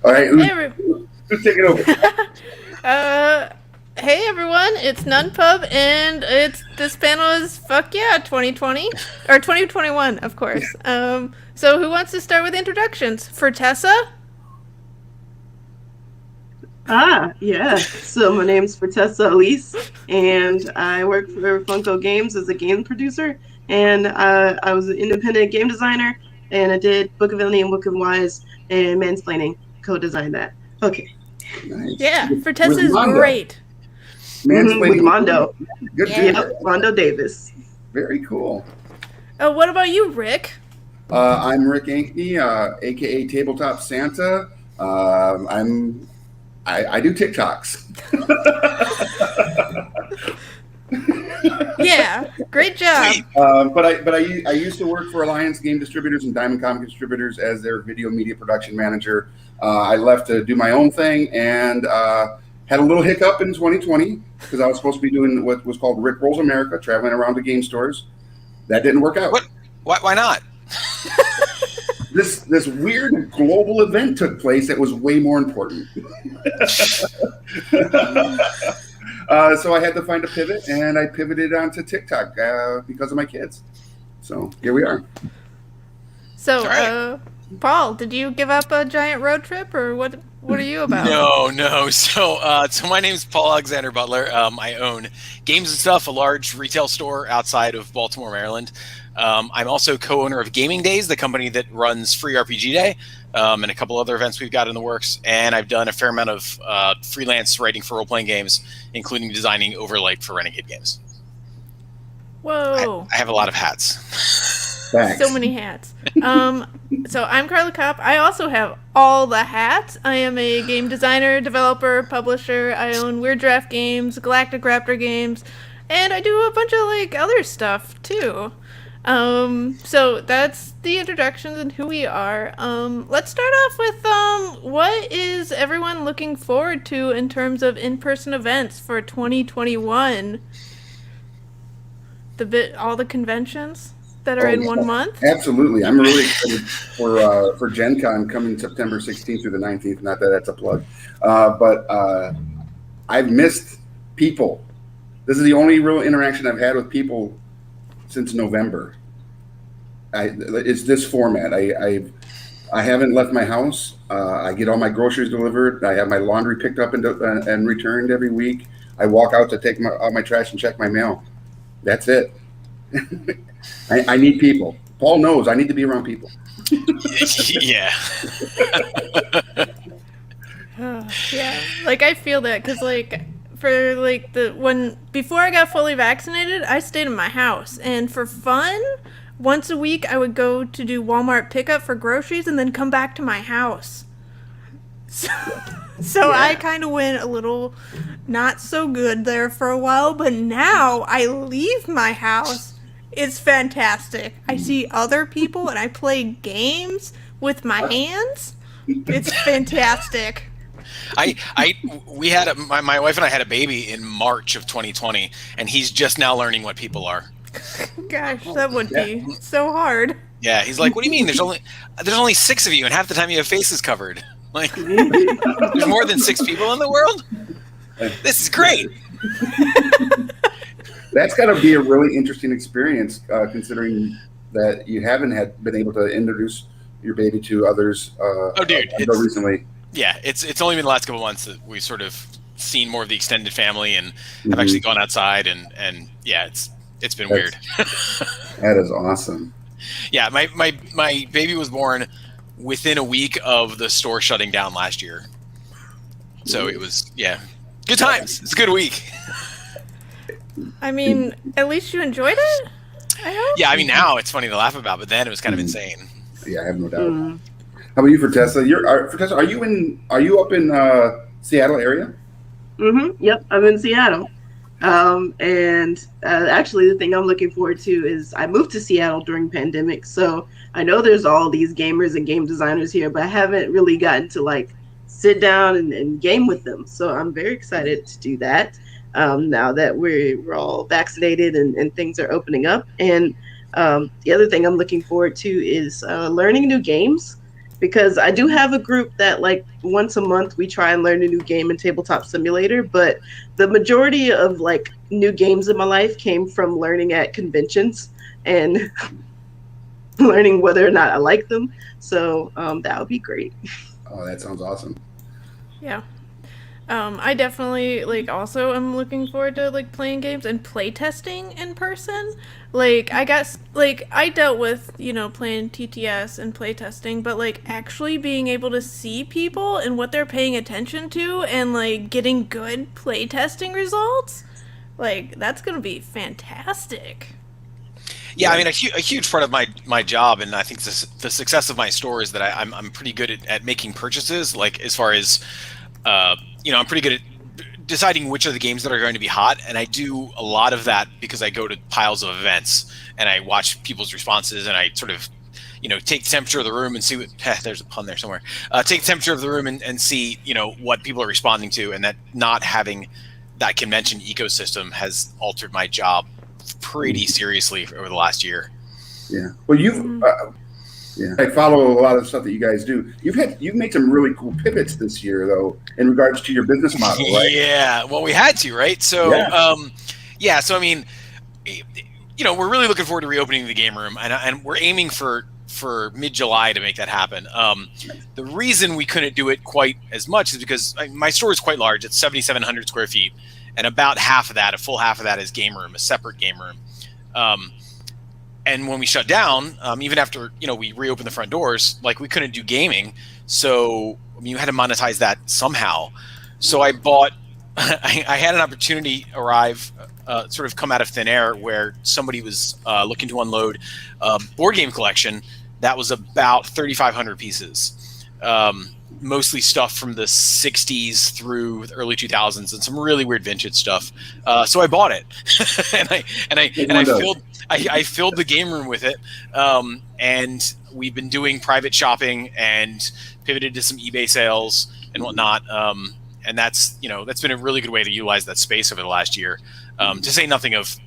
All right, Hey, who's taking over? uh, hey everyone, it's NunPub, and this panel is fuck yeah 2020 or 2021, of course. So who wants to start with introductions? For Tessa? Yeah. So my name's Fortessa Elise, and I work for Funko Games as a game producer. And I was an independent game designer, and I did Book of Eleni and Book of Wise and Mansplaining, co-designed that. Okay. Nice. Yeah, for With Tessa is Mondo. great. With Mansplaining. Mondo. Good Yeah. dude. Yep, Mondo Davis. Very cool. Oh, what about you, Rick? I'm Rick Ankney, aka Tabletop Santa. I do TikToks. Yeah, great job. But I used to work for Alliance Game Distributors and Diamond Comic Distributors as their video media production manager. I left to do my own thing and had a little hiccup in 2020 because I was supposed to be doing what was called Rick Rolls America, traveling around to game stores. That didn't work out. What? Why not? This weird global event took place that was way more important. So I had to find a pivot, and I pivoted onto TikTok because of my kids. So here we are. So, Alright. Paul, did you give up a giant road trip, or what? What are you about? No. So my name's Paul Alexander Butler. I own Games and Stuff, a large retail store outside of Baltimore, Maryland. I'm also co-owner of Gaming Days, the company that runs Free RPG Day, and a couple other events we've got in the works. And I've done a fair amount of freelance writing for role-playing games, including designing overlay for Renegade games. Whoa. I have a lot of hats. Thanks. So many hats. So I'm Carla Kopp. I also have all the hats. I am a game designer, developer, publisher. I own Weird Draft Games, Galactic Raptor Games, and I do a bunch of other stuff too. So that's the introductions and who we are. Let's start off with what is everyone looking forward to in terms of in-person events for 2021? All the conventions that are in 1 month. Absolutely. I'm really excited for Gen Con coming September 16th through the 19th. Not that that's a plug. But I've missed people. This is the only real interaction I've had with people since November. It's this format. I haven't left my house. I get all my groceries delivered. I have my laundry picked up and returned every week. I walk out to take out my trash and check my mail. That's it. I need people. Paul knows I need to be around people. Yeah. Yeah, I feel that because before I got fully vaccinated, I stayed in my house, and for fun, once a week I would go to do Walmart pickup for groceries and then come back to my house. So I kind of went a little not so good there for a while, but now I leave my house. It's fantastic. I see other people and I play games with my hands. It's fantastic. We had my wife and I had a baby in March of 2020, and he's just now learning what people are. Gosh, that would be so hard. Yeah, he's like, "What do you mean? There's only 6 of you, and half the time you have faces covered. Like, there's more than 6 people in the world. This is great." That's got to be a really interesting experience, considering that you haven't been able to introduce your baby to others. Until recently. Yeah, it's only been the last couple of months that we've sort of seen more of the extended family, and have actually gone outside, and yeah, it's been weird. That is awesome. Yeah, my baby was born within a week of the store shutting down last year, so it was good times. It's a good week. I mean, at least you enjoyed it, I hope? Yeah, I mean, now it's funny to laugh about, but then it was kind of insane. Yeah, I have no doubt. How about you, Fortessa? Fortessa, are you up in Seattle area? Yep, I'm in Seattle. And actually, the thing I'm looking forward to is I moved to Seattle during pandemic, so I know there's all these gamers and game designers here, but I haven't really gotten to sit down and game with them. So I'm very excited to do that. Now that we're all vaccinated and things are opening up. And the other thing I'm looking forward to is learning new games. because I do have a group that like once a month we try and learn a new game in Tabletop Simulator, but the majority of like new games in my life came from learning at conventions and learning whether or not I like them. So that would be great. Oh, that sounds awesome. Yeah. I definitely like also am looking forward to like playing games and play testing in person. Like I dealt with, playing TTS and play testing, but like actually being able to see people and what they're paying attention to and like getting good play testing results, like that's going to be fantastic. Yeah, I mean, a huge part of my job, and I think the success of my store is that I'm pretty good at making purchases. Like as far as I'm pretty good at deciding which are the games that are going to be hot, and I do a lot of that because I go to piles of events and I watch people's responses, and I sort of, take the temperature of the room and see what. There's a pun there somewhere. Take the temperature of the room and see, what people are responding to, and that not having that convention ecosystem has altered my job pretty seriously over the last year. Yeah. Well, I follow a lot of the stuff that you guys do. You've made some really cool pivots this year, though, in regards to your business model, right? Yeah. Well, we had to, right? So, So I mean, we're really looking forward to reopening the game room, and we're aiming for mid-July to make that happen. The reason we couldn't do it quite as much is because my store is quite large. It's 7,700 square feet, and about half of that, a full half of that, is game room, a separate game room. And when we shut down, even after we reopened the front doors, like we couldn't do gaming, so you had to monetize that somehow. So I bought. I had an opportunity arrive, sort of come out of thin air, where somebody was looking to unload a board game collection that was about 3,500 pieces, mostly stuff from the 60s through the early 2000s, and some really weird vintage stuff. So I bought it, I filled the game room with it, and we've been doing private shopping and pivoted to some eBay sales and whatnot. And that's been a really good way to utilize that space over the last year. To say nothing of,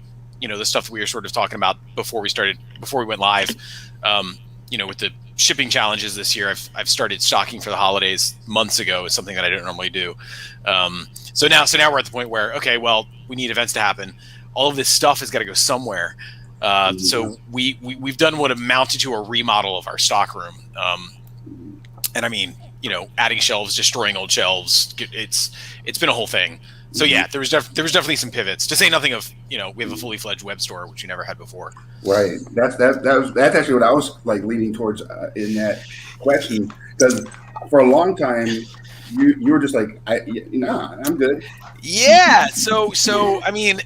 the stuff we were sort of talking about before we went live. With the shipping challenges this year, I've started stocking for the holidays months ago. It's something that I don't normally do. So now we're at the point where, okay, well, we need events to happen. All of this stuff has got to go somewhere. So we've done what amounted to a remodel of our stock room. And I mean, adding shelves, destroying old shelves. It's been a whole thing. So yeah, there was definitely some pivots. To say nothing of, we have a fully fledged web store, which we never had before. Right. That's actually what I was like leaning towards in that question, because for a long time you were just like, I'm good. Yeah. So I mean,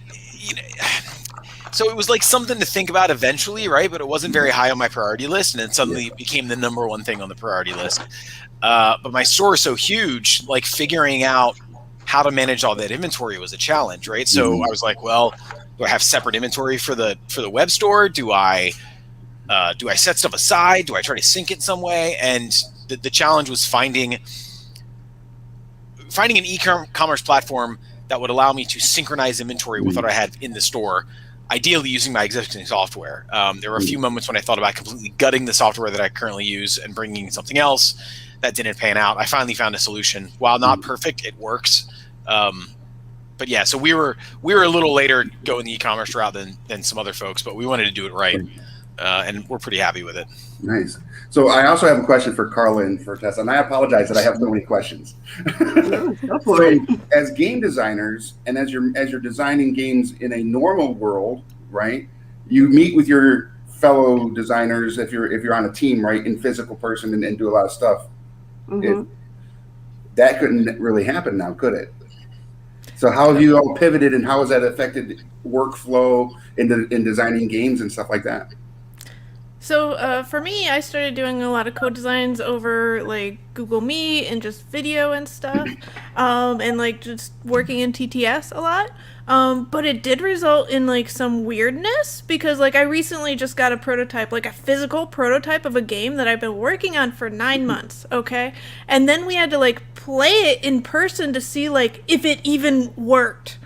so it was like something to think about eventually, right? But it wasn't very high on my priority list, and then suddenly it became the number one thing on the priority list. But my store is so huge, like figuring out how to manage all that inventory was a challenge, right? So I was like, well, do I have separate inventory for the web store? Do I set stuff aside? Do I try to sync it some way? And the challenge was finding an e-commerce platform that would allow me to synchronize inventory with what I had in the store, ideally using my existing software. There were a few moments when I thought about completely gutting the software that I currently use and bringing in something else. That didn't pan out. I finally found a solution. While not perfect, it works. But yeah, so we were a little later going the e-commerce route than some other folks, but we wanted to do it right, and we're pretty happy with it. Nice. So I also have a question for Carla and for Tessa, and I apologize that I have so many questions. Go for it. As game designers, and as you're designing games in a normal world, right? You meet with your fellow designers if you're on a team, right, in physical person, and do a lot of stuff. That couldn't really happen now, could it? So how have you all pivoted, and how has that affected workflow in designing games and stuff like that? So for me, I started doing a lot of code designs over like Google Meet and just video and stuff, and like just working in TTS a lot. But it did result in like some weirdness, because like I recently just got a prototype, like a physical prototype of a game that I've been working on for 9 months, okay? And then we had to like play it in person to see like if it even worked.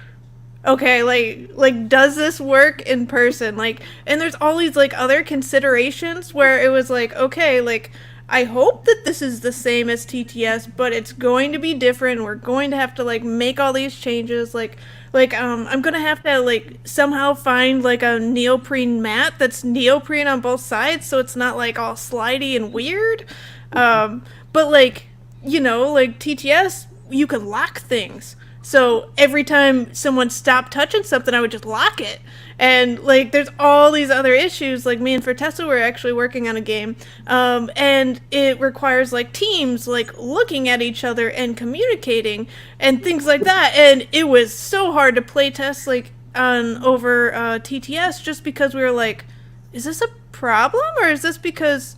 Okay, like does this work in person? Like, and there's all these like other considerations where it was like, okay, like I hope that this is the same as TTS, but it's going to be different. We're going to have to like make all these changes. I'm gonna have to like somehow find like a neoprene mat that's neoprene on both sides, so it's not like all slidey and weird. But like, like TTS, you can lock things. So every time someone stopped touching something, I would just lock it. And like, there's all these other issues. Like me and Fortessa were actually working on a game, and it requires like teams like looking at each other and communicating and things like that. And it was so hard to play test like on over TTS just because we were like, is this a problem or is this because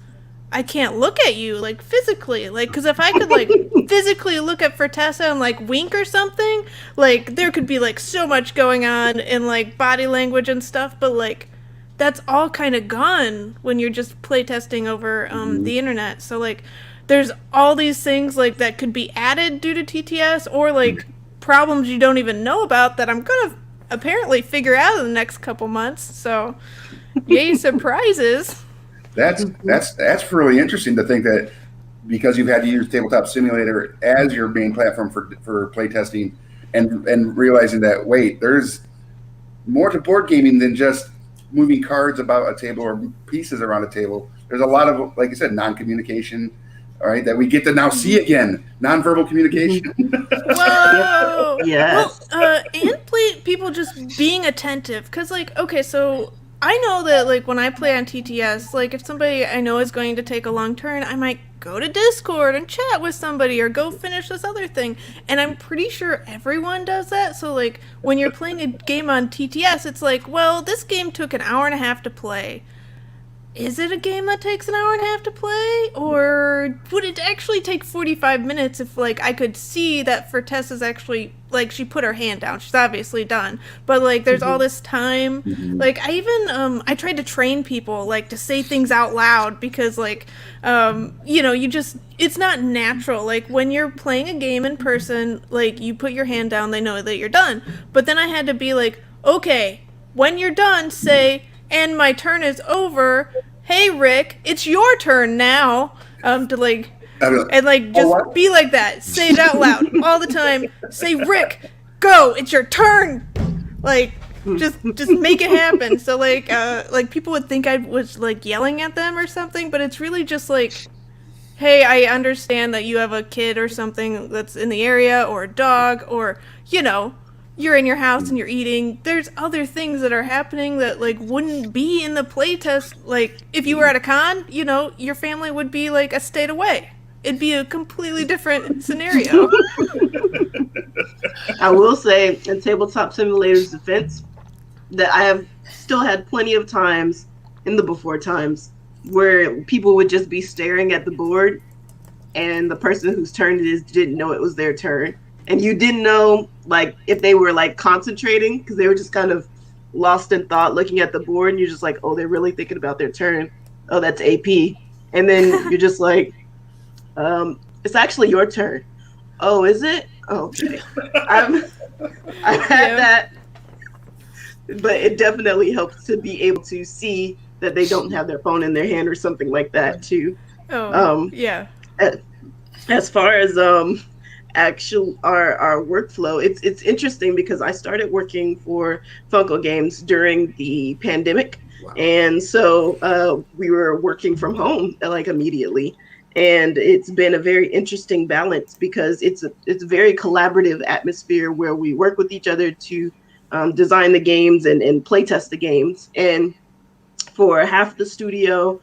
I can't look at you like physically, like, because if I could like physically look at Fortessa and like wink or something, like there could be like so much going on in like body language and stuff, but like that's all kind of gone when you're just playtesting over the internet. So like there's all these things like that could be added due to TTS, or like problems you don't even know about that I'm gonna apparently figure out in the next couple months. So yay, surprises. That's really interesting to think that because you've had to use Tabletop Simulator as your main platform for playtesting, and realizing that, wait, there's more to board gaming than just moving cards about a table or pieces around a table. There's a lot of, like you said, non-communication, all right, that we get to now see again, nonverbal communication. Whoa! Yes. Well, and people just being attentive, because like, okay, so I know that like when I play on TTS, like if somebody I know is going to take a long turn, I might go to Discord and chat with somebody or go finish this other thing. And I'm pretty sure everyone does that. So like when you're playing a game on TTS, it's like, well, this game took an hour and a half to play. Is it a game that takes an hour and a half to play? Or would it actually take 45 minutes if, like, I could see that Fortessa's actually, like, she put her hand down. She's obviously done. But, like, there's all this time. Like, I even, I tried to train people, like, to say things out loud because, like, it's not natural. Like, when you're playing a game in person, like, you put your hand down, they know that you're done. But then I had to be like, okay, when you're done, say, and my turn is over. Hey, Rick, it's your turn now. To like, and like just be like that. Say it out loud all the time. Say, Rick, go. It's your turn. Like, just make it happen. So like people would think I was like yelling at them or something, but it's really just like, hey, I understand that you have a kid or something that's in the area, or a dog, or you're in your house and you're eating. There's other things that are happening that like wouldn't be in the playtest. Like if you were at a con, your family would be like a state away. It'd be a completely different scenario. I will say, in Tabletop Simulator's defense, that I have still had plenty of times in the before times where people would just be staring at the board and the person whose turn it is didn't know it was their turn. And you didn't know, like, if they were, like, concentrating, because they were just kind of lost in thought looking at the board, and you're just like, oh, they're really thinking about their turn. Oh, that's AP. And then you're just like, it's actually your turn. Oh, is it? Oh, okay. I've had that. But it definitely helps to be able to see that they don't have their phone in their hand or something like that, too. Oh, yeah. As far as... our workflow, it's interesting because I started working for Funko Games during the pandemic. Wow. And so we were working from home like immediately, and it's been a very interesting balance because it's a very collaborative atmosphere where we work with each other to design the games and play test the games. And for half the studio,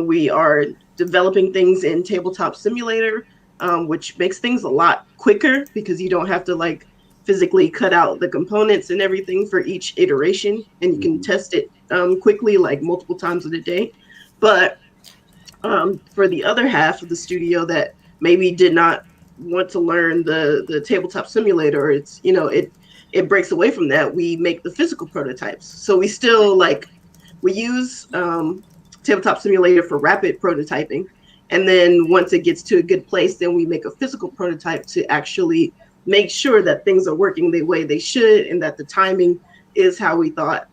we are developing things in Tabletop Simulator, which makes things a lot quicker because you don't have to like physically cut out the components and everything for each iteration, and you can test it quickly, like multiple times in a day. But for the other half of the studio that maybe did not want to learn the Tabletop Simulator, or it's it breaks away from that, we make the physical prototypes. So we still we use Tabletop Simulator for rapid prototyping. And then once it gets to a good place, then we make a physical prototype to actually make sure that things are working the way they should and that the timing is how we thought.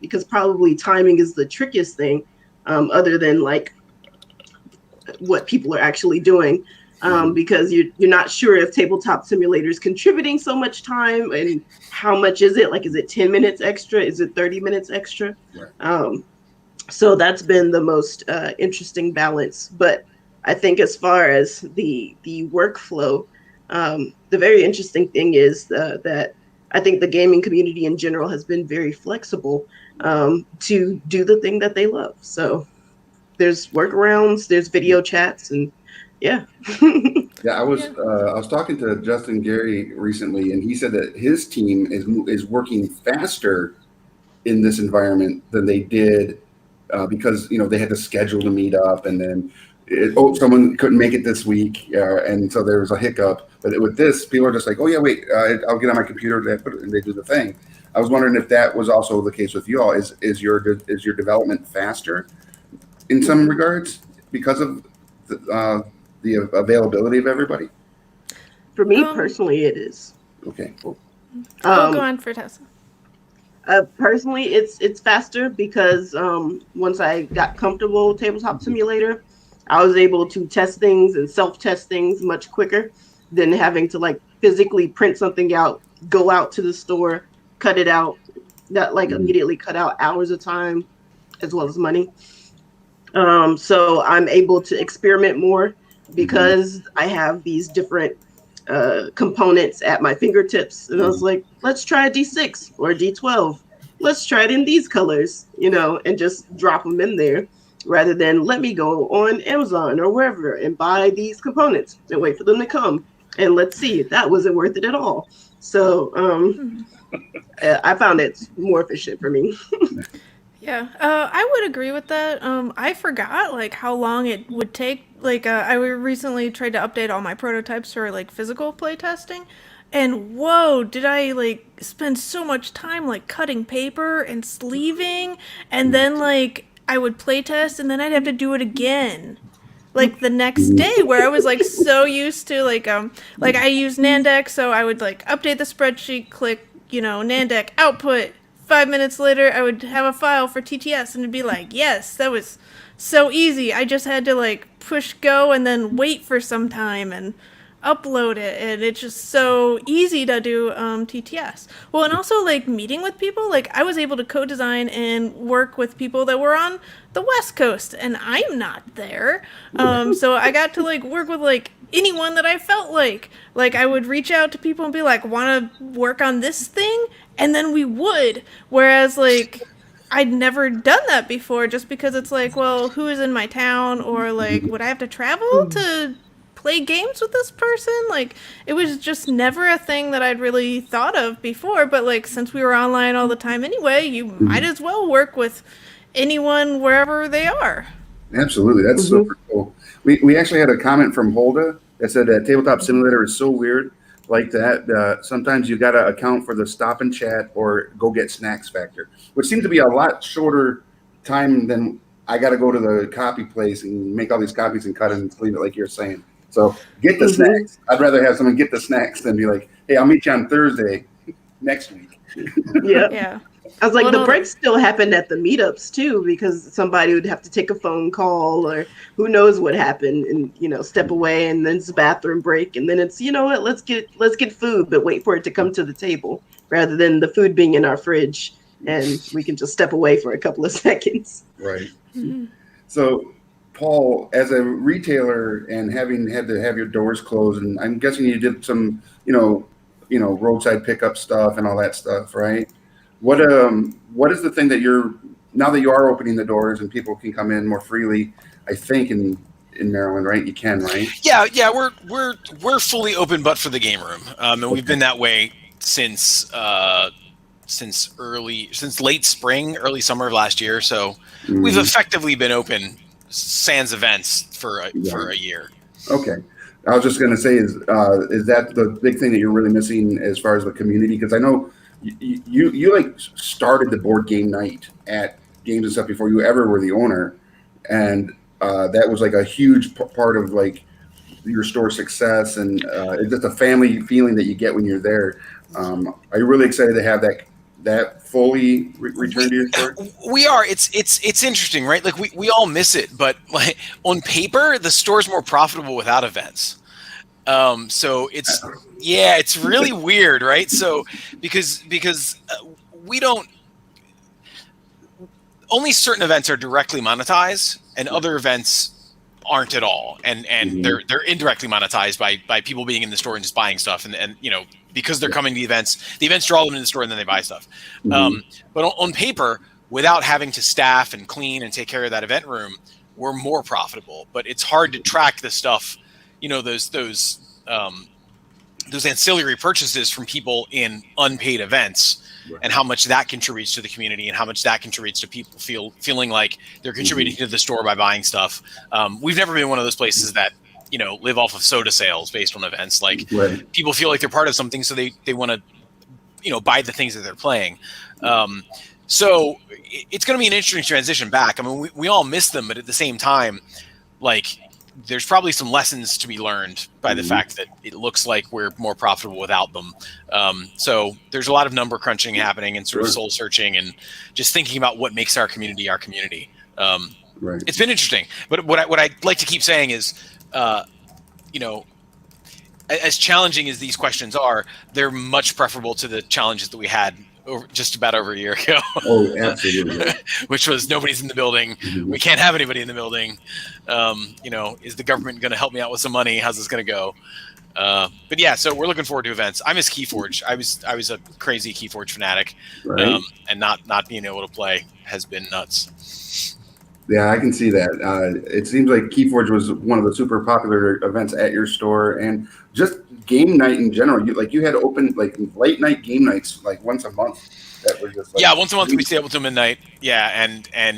Because probably timing is the trickiest thing, other than what people are actually doing. Because you're not sure if Tabletop Simulator is contributing so much time, and how much is it? Like, is it 10 minutes extra? Is it 30 minutes extra? Right. So that's been the most interesting balance. But I think as far as the workflow, the very interesting thing is that I think the gaming community in general has been very flexible to do the thing that they love. So there's workarounds, there's video chats, and yeah. Yeah, I was talking to Justin Gary recently, and he said that his team is working faster in this environment than they did because they had to schedule to meet up, and then someone couldn't make it this week, and so there was a hiccup. But with this, people are just like, oh yeah, wait, I'll get on my computer, and they do the thing. I was wondering if that was also the case with you all. Is your development faster in some regards because of the availability of everybody? For me personally, it is. Okay, cool. Go on for Tessa. Personally, it's faster because once I got comfortable with Tabletop Simulator, I was able to test things and self-test things much quicker than having to like physically print something out, go out to the store, cut it out, that like immediately cut out hours of time as well as money. So I'm able to experiment more because I have these different components at my fingertips. And I was like, let's try a D6 or a D12. Let's try it in these colors, and just drop them in there rather than let me go on Amazon or wherever and buy these components and wait for them to come. And let's see, that wasn't worth it at all. So I found it more efficient for me. Yeah, I would agree with that. I forgot like how long it would take. Like, I recently tried to update all my prototypes for like physical playtesting, and whoa, did I like spend so much time like cutting paper and sleeving, and then like I would playtest, and then I'd have to do it again, like the next day, where I was like so used to like I use Nandex, so I would like update the spreadsheet, click Nandex output. 5 minutes later, I would have a file for TTS, and it'd be like, yes, that was so easy. I just had to like push go and then wait for some time and upload it, and it's just so easy to do TTS. Well, and also like meeting with people, like I was able to co-design and work with people that were on the West Coast, and I'm not there. So I got to like work with like anyone that I felt like I would reach out to people and be like, want to work on this thing? And then we would, whereas like I'd never done that before, just because it's like, well, who is in my town, or like would I have to travel to play games with this person? Like it was just never a thing that I'd really thought of before. But like since we were online all the time anyway, you might as well work with anyone wherever they are. Absolutely, that's super cool. We actually had a comment from Holda that said that Tabletop Simulator is so weird. Like that, sometimes you got to account for the stop and chat or go get snacks factor, which seems to be a lot shorter time than I got to go to the copy place and make all these copies and cut and leave it like you're saying. So get the snacks. I'd rather have someone get the snacks than be like, hey, I'll meet you on Thursday next week. Yeah. I was like, the breaks still happened at the meetups too, because somebody would have to take a phone call or who knows what happened, and step away, and then it's a bathroom break, and then it's what, let's get food, but wait for it to come to the table rather than the food being in our fridge and we can just step away for a couple of seconds. Right. So, Paul, as a retailer and having had to have your doors closed, and I'm guessing you did some roadside pickup stuff and all that stuff, right? What is the thing that now that you are opening the doors and people can come in more freely, I think in Maryland, right? You can, right? Yeah, we're fully open, but for the game room, and we've been that way since late spring, early summer of last year. So we've effectively been open sans events for a year. Okay. I was just going to say, is that the big thing that you're really missing as far as the community? Because I know you like started the board game night at Games and Stuff before you ever were the owner, and that was like a huge part of like your store success, and it's just a family feeling that you get when you're there. Are you really excited to have that fully return to your store? We are. It's interesting, right? Like we all miss it, but like on paper, the store's more profitable without events. So it's really weird, right? So because we don't, only certain events are directly monetized, and other events aren't at all, and they're indirectly monetized by people being in the store and just buying stuff, and because they're coming to the events draw them in the store and then they buy stuff. But on paper, without having to staff and clean and take care of that event room, we're more profitable. But it's hard to track the stuff, those ancillary purchases from people in unpaid events, and how much that contributes to the community, and how much that contributes to people feeling like they're contributing to the store by buying stuff. We've never been one of those places that live off of soda sales based on events. Like people feel like they're part of something, so they want to buy the things that they're playing. So it's going to be an interesting transition back. I mean, we all miss them, but at the same time, like, there's probably some lessons to be learned by the fact that it looks like we're more profitable without them. So there's a lot of number crunching happening, and sort of soul searching, and just thinking about what makes our community our community. It's been interesting, but what I'd like to keep saying is, as challenging as these questions are, they're much preferable to the challenges that we had just about over a year ago. Oh, absolutely. Which was nobody's in the building. We can't have anybody in the building. Is the government going to help me out with some money? How's this going to go? But yeah, so we're looking forward to events. I miss Keyforge. I was a crazy Keyforge fanatic, and not being able to play has been nuts. Yeah, I can see that. It seems like Keyforge was one of the super popular events at your store, and just game night in general. You had open like late night game nights like once a month. That were just once a month we stay up until midnight. Yeah,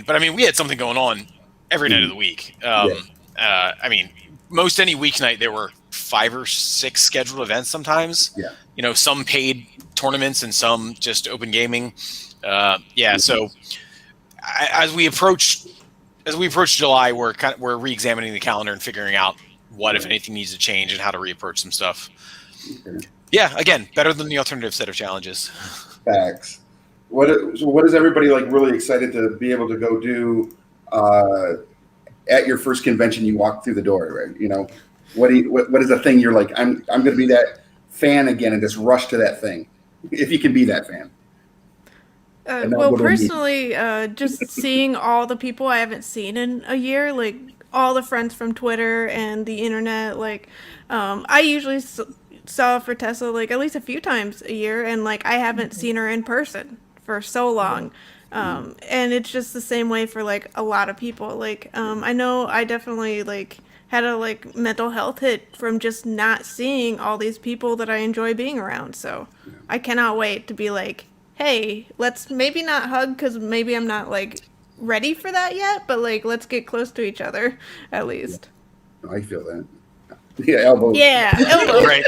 but I mean, we had something going on every night of the week. I mean, most any weeknight there were 5 or 6 scheduled events sometimes. Yeah, some paid tournaments and some just open gaming. So as we approach July, we're re-examining the calendar and figuring out what, if anything, needs to change and how to reapproach some stuff. Okay. Yeah, again, better than the alternative set of challenges. Facts. What is everybody like really excited to be able to go do at your first convention? You walk through the door, right? What is the thing you're like? I'm going to be that fan again and just rush to that thing, if you can be that fan. Well, personally, just seeing all the people I haven't seen in a year, like all the friends from Twitter and the internet, like I usually saw Fortessa like at least a few times a year, and like I haven't seen her in person for so long. And it's just the same way for like a lot of people. Like I know I definitely like had a like mental health hit from just not seeing all these people that I enjoy being around. So I cannot wait to be like, hey, let's maybe not hug because maybe I'm not like ready for that yet, but like let's get close to each other at least. I feel that. Yeah, elbows. Yeah, elbows. Right.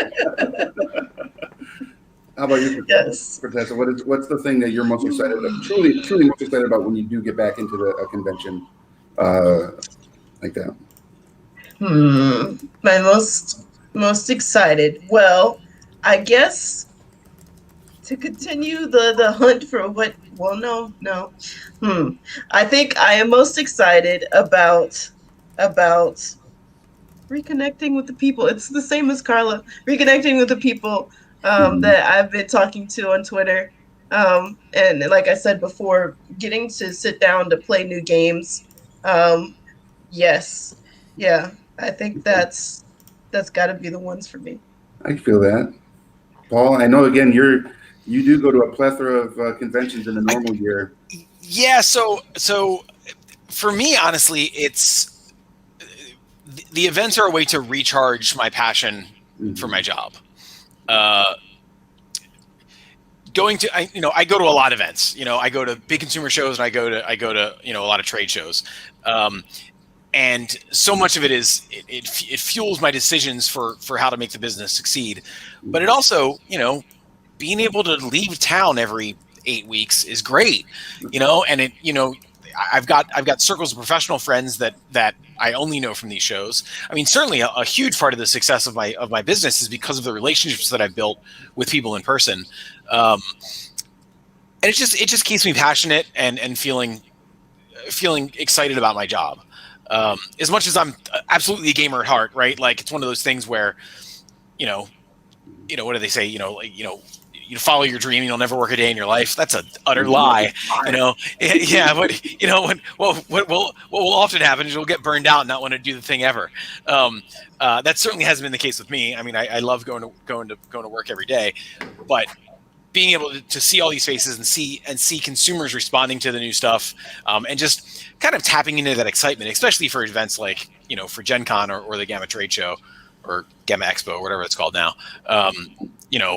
How about you, Yes. Fortessa? What's the thing that you're most excited about? Truly most excited about when you do get back into a convention like that? My most excited. Well, I guess to continue the hunt for what? Well, no. I think I am most excited about reconnecting with the people. It's the same as Carla. Reconnecting with the people that I've been talking to on Twitter. And like I said before, getting to sit down to play new games. Yes. Yeah. I think that's got to be the ones for me. I feel that. Paul, I know again you do go to a plethora of conventions in a normal year. Yeah, so for me, honestly, it's the events are a way to recharge my passion for my job. I go to a lot of events. I go to big consumer shows, and I go to a lot of trade shows. And so much of it is it fuels my decisions for how to make the business succeed. But it also, being able to leave town every 8 weeks is great, and I've got circles of professional friends that I only know from these shows. I mean, certainly a huge part of the success of my business is because of the relationships that I've built with people in person. and it just keeps me passionate and feeling excited about my job. As much as I'm absolutely a gamer at heart, right? Like it's one of those things where, you know, what do they say? You follow your dream, you'll never work a day in your life. That's an utter lie, Yeah, but what will often happen is you'll get burned out and not want to do the thing ever. That certainly hasn't been the case with me. I mean, I love going to work every day, but being able to see all these faces and see consumers responding to the new stuff, and just kind of tapping into that excitement, especially for events like, for Gen Con or the Gamma Trade Show or Gamma Expo, whatever it's called now,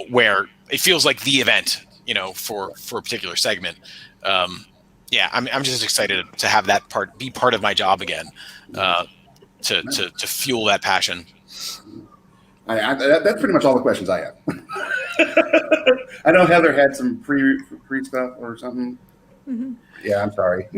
where it feels like the event, for a particular segment. I'm just excited to have that be part of my job again, to fuel that passion. That's pretty much all the questions I have. I know Heather had some free stuff or something. Mm-hmm. Yeah, I'm sorry.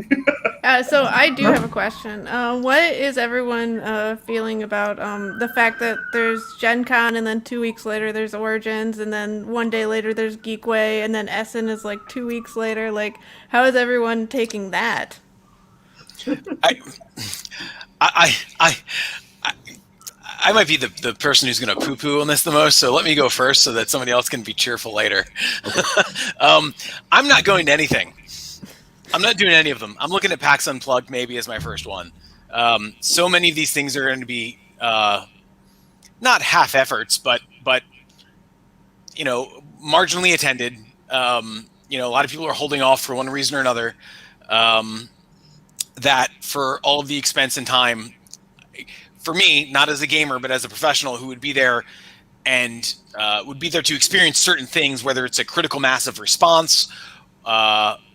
So I do have a question. What is everyone feeling about the fact that there's Gen Con and then 2 weeks later there's Origins and then one day later there's Geekway and then Essen is like 2 weeks later? Like, how is everyone taking that? I might be the person who's going to poo-poo on this the most, so let me go first so that somebody else can be cheerful later. I'm not going to anything. I'm not doing any of them. I'm looking at PAX Unplugged maybe as my first one. So many of these things are going to be not half efforts, but marginally attended. A lot of people are holding off for one reason or another. That for all of the expense and time, for me, not as a gamer, but as a professional who would be there and would be there to experience certain things, whether it's a critical mass of response,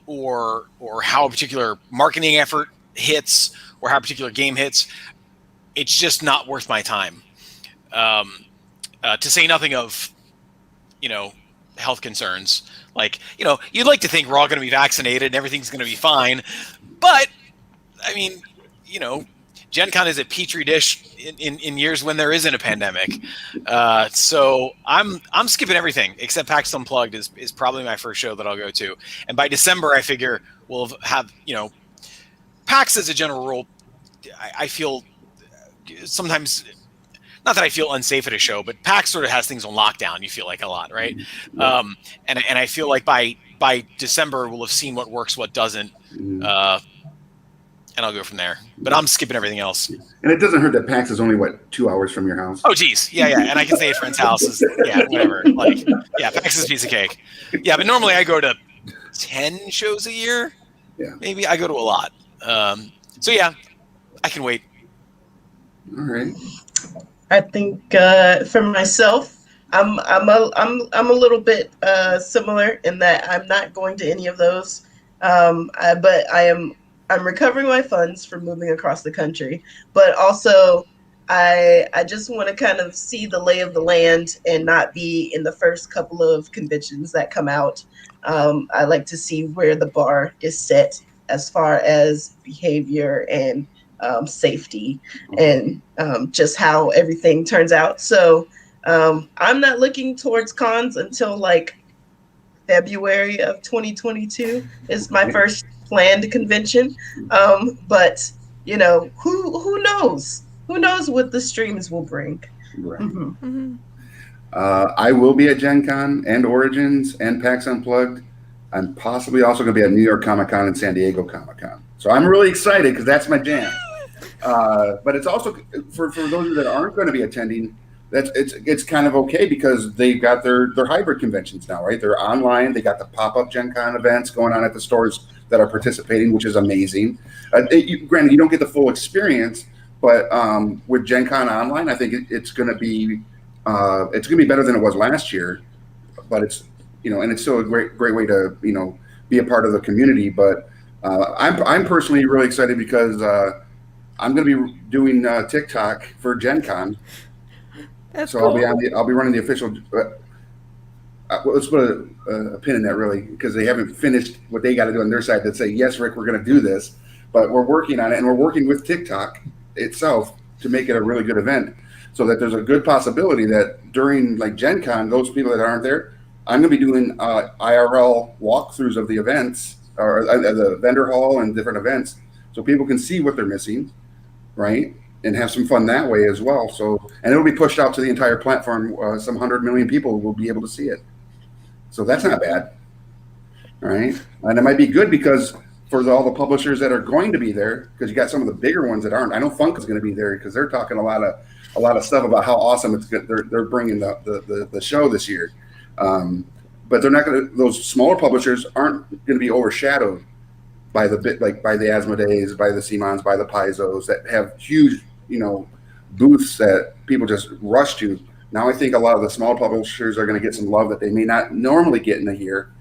or how a particular marketing effort hits, or how a particular game hits, it's just not worth my time. To say nothing of, health concerns. Like, you'd like to think we're all going to be vaccinated and everything's going to be fine, but I mean, Gen Con is a petri dish in years when there isn't a pandemic. So I'm skipping everything except PAX Unplugged is probably my first show that I'll go to. And by December, I figure we'll have, PAX as a general rule, I feel sometimes, not that I feel unsafe at a show, but PAX sort of has things on lockdown. You feel like a lot, right? And I feel like by December, we'll have seen what works, what doesn't. And I'll go from there. But I'm skipping everything else. And it doesn't hurt that PAX is only, 2 hours from your house? Oh, geez. Yeah. And I can stay at friends' houses. Yeah, whatever. PAX is a piece of cake. Yeah, but normally I go to 10 shows a year. Yeah. Maybe I go to a lot. So, yeah, I can wait. All right. I think for myself, I'm a little bit similar in that I'm not going to any of those. But I'm recovering my funds from moving across the country, but also I just want to kind of see the lay of the land and not be in the first couple of conventions that come out. I like to see where the bar is set as far as behavior and safety and just how everything turns out. So I'm not looking towards cons until like February of 2022 is my first planned convention. But who knows? Who knows what the streams will bring? Right. Mm-hmm. Mm-hmm. I will be at Gen Con and Origins and PAX Unplugged. I'm possibly also going to be at New York Comic Con and San Diego Comic Con. So I'm really excited because that's my jam. But it's also for those of you that aren't going to be attending. It's kind of okay because they've got their hybrid conventions now, right? They're online. They got the pop-up Gen Con events going on at the stores that are participating, which is amazing. Granted, you don't get the full experience, but with Gen Con online, I think it's going to be better than it was last year. But it's and it's still a great way to be a part of the community. But I'm personally really excited because I'm going to be doing TikTok for Gen Con. That's so cool. I'll be running the official. Let's put a pin in that really because they haven't finished what they got to do on their side to say yes, Rick, we're going to do this, but we're working on it and we're working with TikTok itself to make it a really good event, so that there's a good possibility that during like Gen Con, those people that aren't there I'm going to be doing IRL walkthroughs of the events or the vendor hall and different events, so people can see what they're missing, right? And have some fun that way as well. So, and it'll be pushed out to the entire platform. Some 100 million people will be able to see it. So that's not bad, right? And it might be good because for all the publishers that are going to be there, because you got some of the bigger ones that aren't. I know Funk is going to be there because they're talking a lot of stuff about how awesome it's good. They're bringing the show this year. But they're not going to. Those smaller publishers aren't going to be overshadowed by the Asmodees, by the Simons, by the Paizos that have huge, booths that people just rush to. Now I think a lot of the small publishers are going to get some love that they may not normally get in a year,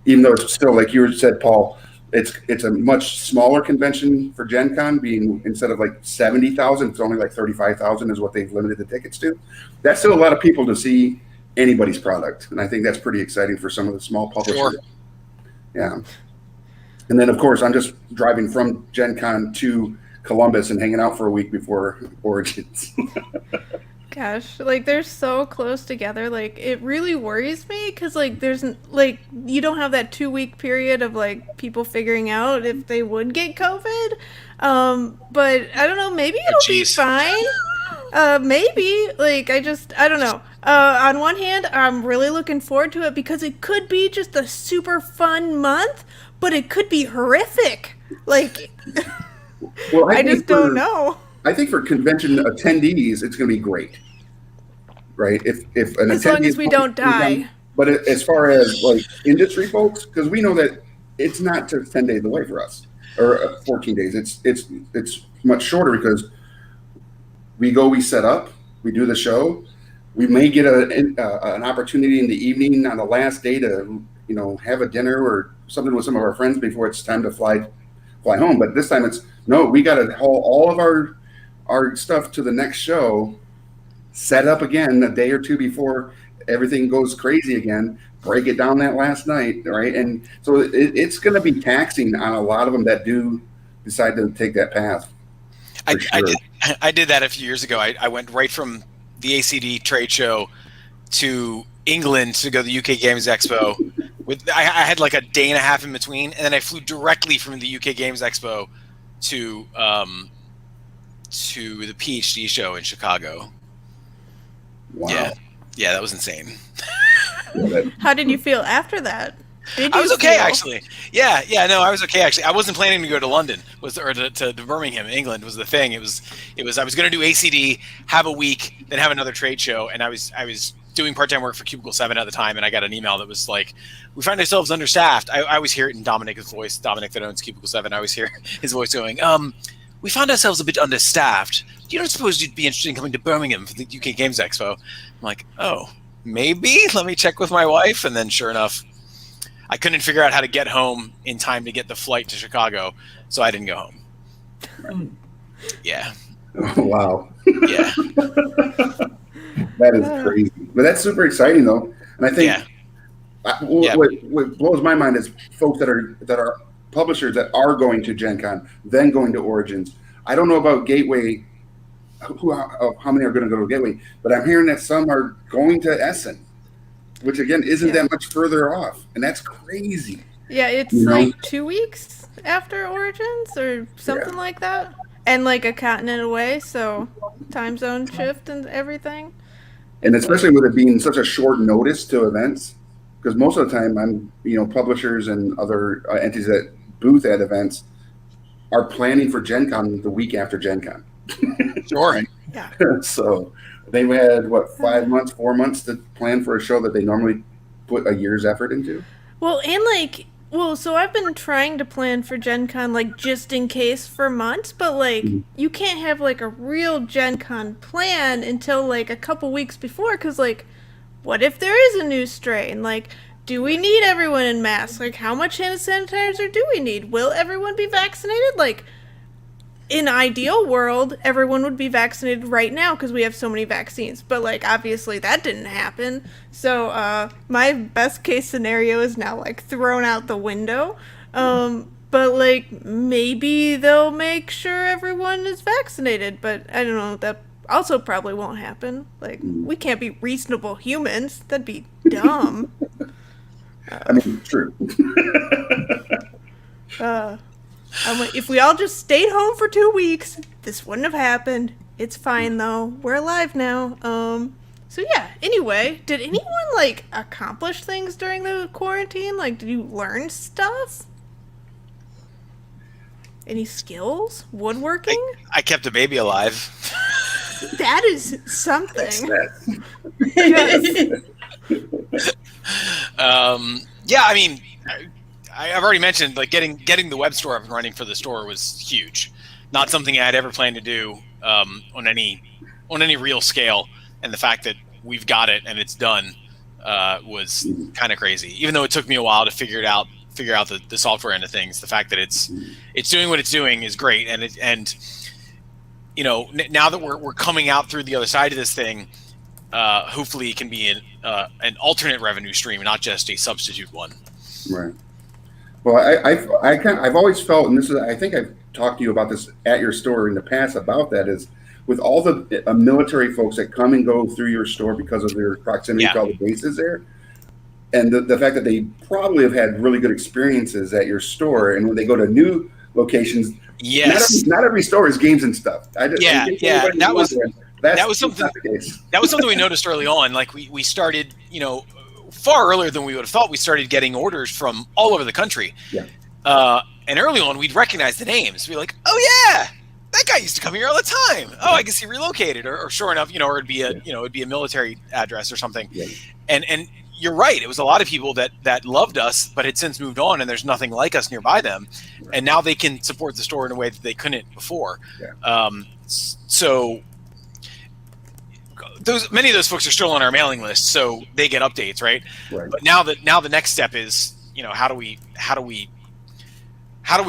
even though it's still, like you said, Paul, it's a much smaller convention for Gen Con, being instead of like 70,000, it's only like 35,000 is what they've limited the tickets to. That's still a lot of people to see anybody's product, and I think that's pretty exciting for some of the small publishers. Sure. Yeah. And then, of course, I'm just driving from Gen Con to Columbus and hanging out for a week before Origins. Gosh, like they're so close together. Like it really worries me because there's you don't have that 2-week period of people figuring out if they would get COVID. But I don't know. Maybe it'll be fine. Maybe I don't know. On one hand, I'm really looking forward to it because it could be just a super fun month, but it could be horrific. Well, I just don't know. I think for convention attendees, it's going to be great, right? If an as long as we don't die. But as far as industry folks, because we know that it's not just 10 days away for us or 14 days. It's much shorter because we set up, we do the show. We may get an opportunity in the evening on the last day to, have a dinner or something with some of our friends before it's time to fly home. But this time we got to haul all of our stuff to the next show, set up again a day or two before everything goes crazy again, break it down that last night, right? And so it's going to be taxing on a lot of them that do decide to take that path. I did that a few years ago. I went right from the ACD trade show to England to go to the UK Games Expo. I had like a day and a half in between, and then I flew directly from the UK Games Expo to the PhD show in Chicago. Wow. Yeah, that was insane. How did you feel after that? I was okay, actually. Yeah, no, I was okay, actually. I wasn't planning to go to London, to Birmingham, England was the thing. It was. I was going to do ACD, have a week, then have another trade show, and I was doing part-time work for Cubicle 7 at the time, and I got an email that was like, "We find ourselves understaffed." I always hear it in Dominic's voice. Dominic that owns Cubicle 7. I always hear his voice going, "We found ourselves a bit understaffed. You don't suppose you'd be interested in coming to Birmingham for the UK Games Expo?" I'm like, "Oh, maybe. Let me check with my wife." And then, sure enough, I couldn't figure out how to get home in time to get the flight to Chicago, so I didn't go home. Right. Yeah. Oh, wow. Yeah. That is crazy. But that's super exciting, though. And I think what blows my mind is folks that are publishers that are going to Gen Con, then going to Origins. I don't know about Gateway, how many are going to go to Gateway, but I'm hearing that some are going to Essen, which again isn't that much further off, and that's crazy. Yeah, it's 2 weeks after Origins or something like that, and like a continent away, so time zone shift and everything. And especially with it being such a short notice to events, because most of the time publishers and other entities that booth at events are planning for Gen Con the week after Gen Con. Sure. Yeah. So they've had 4 months to plan for a show that they normally put a year's effort into. Well, and so I've been trying to plan for Gen Con just in case for months, but you can't have a real Gen Con plan until a couple weeks before, because what if there is a new strain? Do we need everyone in masks? How much hand sanitizer do we need? Will everyone be vaccinated? In ideal world, everyone would be vaccinated right now because we have so many vaccines. But obviously that didn't happen. So my best case scenario is now thrown out the window. But maybe they'll make sure everyone is vaccinated. But I don't know. That also probably won't happen. We can't be reasonable humans. That'd be dumb. I mean, true. I'm like, if we all just stayed home for 2 weeks, this wouldn't have happened. It's fine though. We're alive now. So yeah, anyway, did anyone like accomplish things during the quarantine? Like, did you learn stuff? Any skills? Woodworking? I kept a baby alive. That is something. Yeah, I mean, I've already mentioned like getting the web store up and running for the store was huge. Not something I had ever planned to do on any real scale, and the fact that we've got it and it's done was kind of crazy. Even though it took me a while to figure out the software end of things, the fact that it's doing what it's doing is great, and you know, now that we're coming out through the other side of this thing, hopefully it can be an alternate revenue stream, not just a substitute one. Right. Well, I've always felt, and this is, I think I've talked to you about this at your store in the past about that, is with all the military folks that come and go through your store because of their proximity to all the bases there, and the fact that they probably have had really good experiences at your store, and when they go to new locations, yes, not every store is games and stuff. That was something we noticed early on. Like we started, you know, far earlier than we would have thought. We started getting orders from all over the country. Yeah. And early on, we'd recognize the names. We'd be like, oh yeah, that guy used to come here all the time. Oh, I guess he relocated, or sure enough, you know, or it'd be a military address or something. Yeah. And you're right. It was a lot of people that loved us, but had since moved on, and there's nothing like us nearby them. Right. And now they can support the store in a way that they couldn't before. Yeah. So many of those folks are still on our mailing list, so they get updates, right? Right. But now the next step is, you know, how do we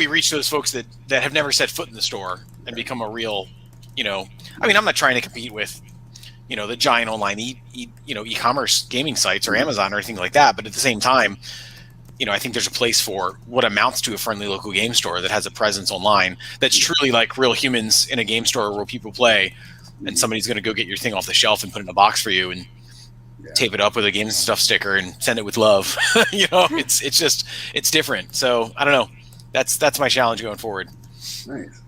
reach those folks that have never set foot in the store and become a real, you know, I mean, I'm not trying to compete with, you know, the giant online e-commerce gaming sites or Amazon or anything like that, but at the same time, you know, I think there's a place for what amounts to a friendly local game store that has a presence online that's truly like real humans in a game store where people play, and somebody's going to go get your thing off the shelf and put it in a box for you and tape it up with a Games and Stuff sticker and send it with love. You know, it's different. So I don't know. That's my challenge going forward. Nice.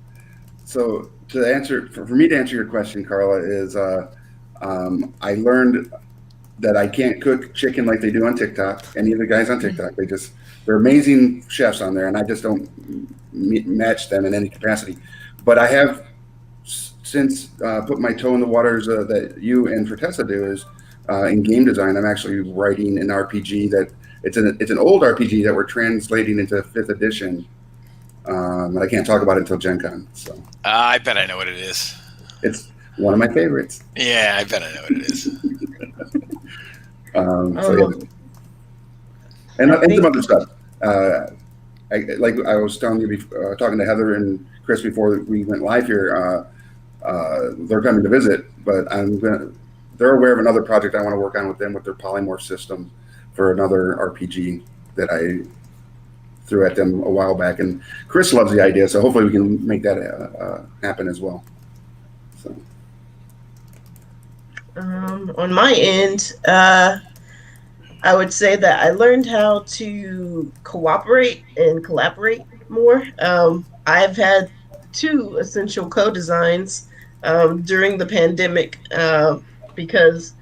So for me to answer your question, Carla, is I learned that I can't cook chicken like they do on TikTok. Any of the guys on TikTok, they're amazing chefs on there, and I just don't match them in any capacity. But I have since put my toe in the waters that you and Fortessa do is in game design. I'm actually writing an RPG that it's an old RPG that we're translating into 5th edition. But I can't talk about it until Gen Con. So I bet I know what it is. It's one of my favorites. Yeah, I bet I know what it is. And some other stuff. Like I was telling you, talking to Heather and Chris before we went live here. They're coming to visit, but they're aware of another project I want to work on with them with their polymorph system for another RPG that I threw at them a while back, and Chris loves the idea, so hopefully we can make that happen as well. So, on my end, I would say that I learned how to cooperate and collaborate more. I've had 2 essential co-designs during the pandemic because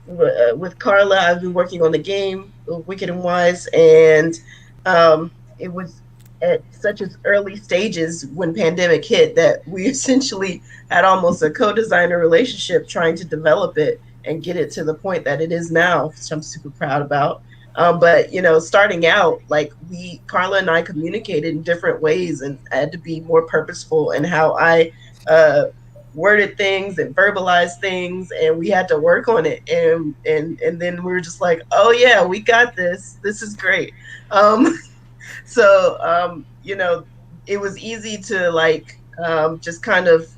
with Carla, I've been working on the game Wicked and Wise, and it was at such as early stages when pandemic hit that we essentially had almost a co-designer relationship trying to develop it and get it to the point that it is now, which I'm super proud about. But, you know, starting out, like Carla and I communicated in different ways, and I had to be more purposeful in how I worded things and verbalized things, and we had to work on it. And then we were just like, oh yeah, we got this. This is great. So, you know, it was easy to like just kind of,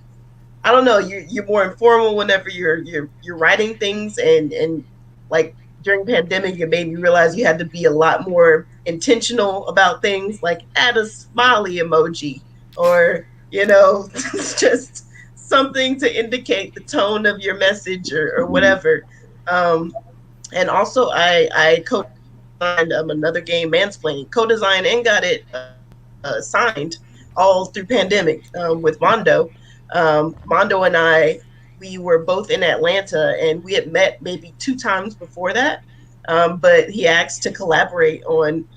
I don't know, you're more informal whenever you're writing things, and like during pandemic, it made me realize you had to be a lot more intentional about things, like add a smiley emoji, or, you know, just something to indicate the tone of your message or whatever. And also I co-designed another game, Mansplaining, co-designed and got it signed all through pandemic with Mondo. Mondo and I, we were both in Atlanta, and we had met maybe 2 times before that. But he asked to collaborate on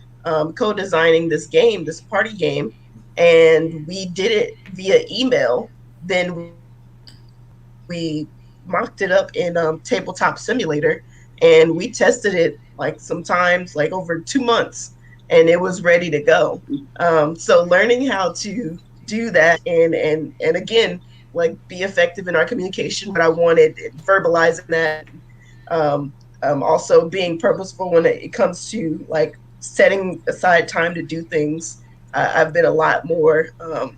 co-designing this game, this party game, and we did it via email. Then we mocked it up in Tabletop Simulator, and we tested it like sometimes like over 2 months, and it was ready to go. So learning how to do that and again, like, be effective in our communication, but I wanted verbalizing that. Also being purposeful when it comes to like setting aside time to do things. I've been a lot more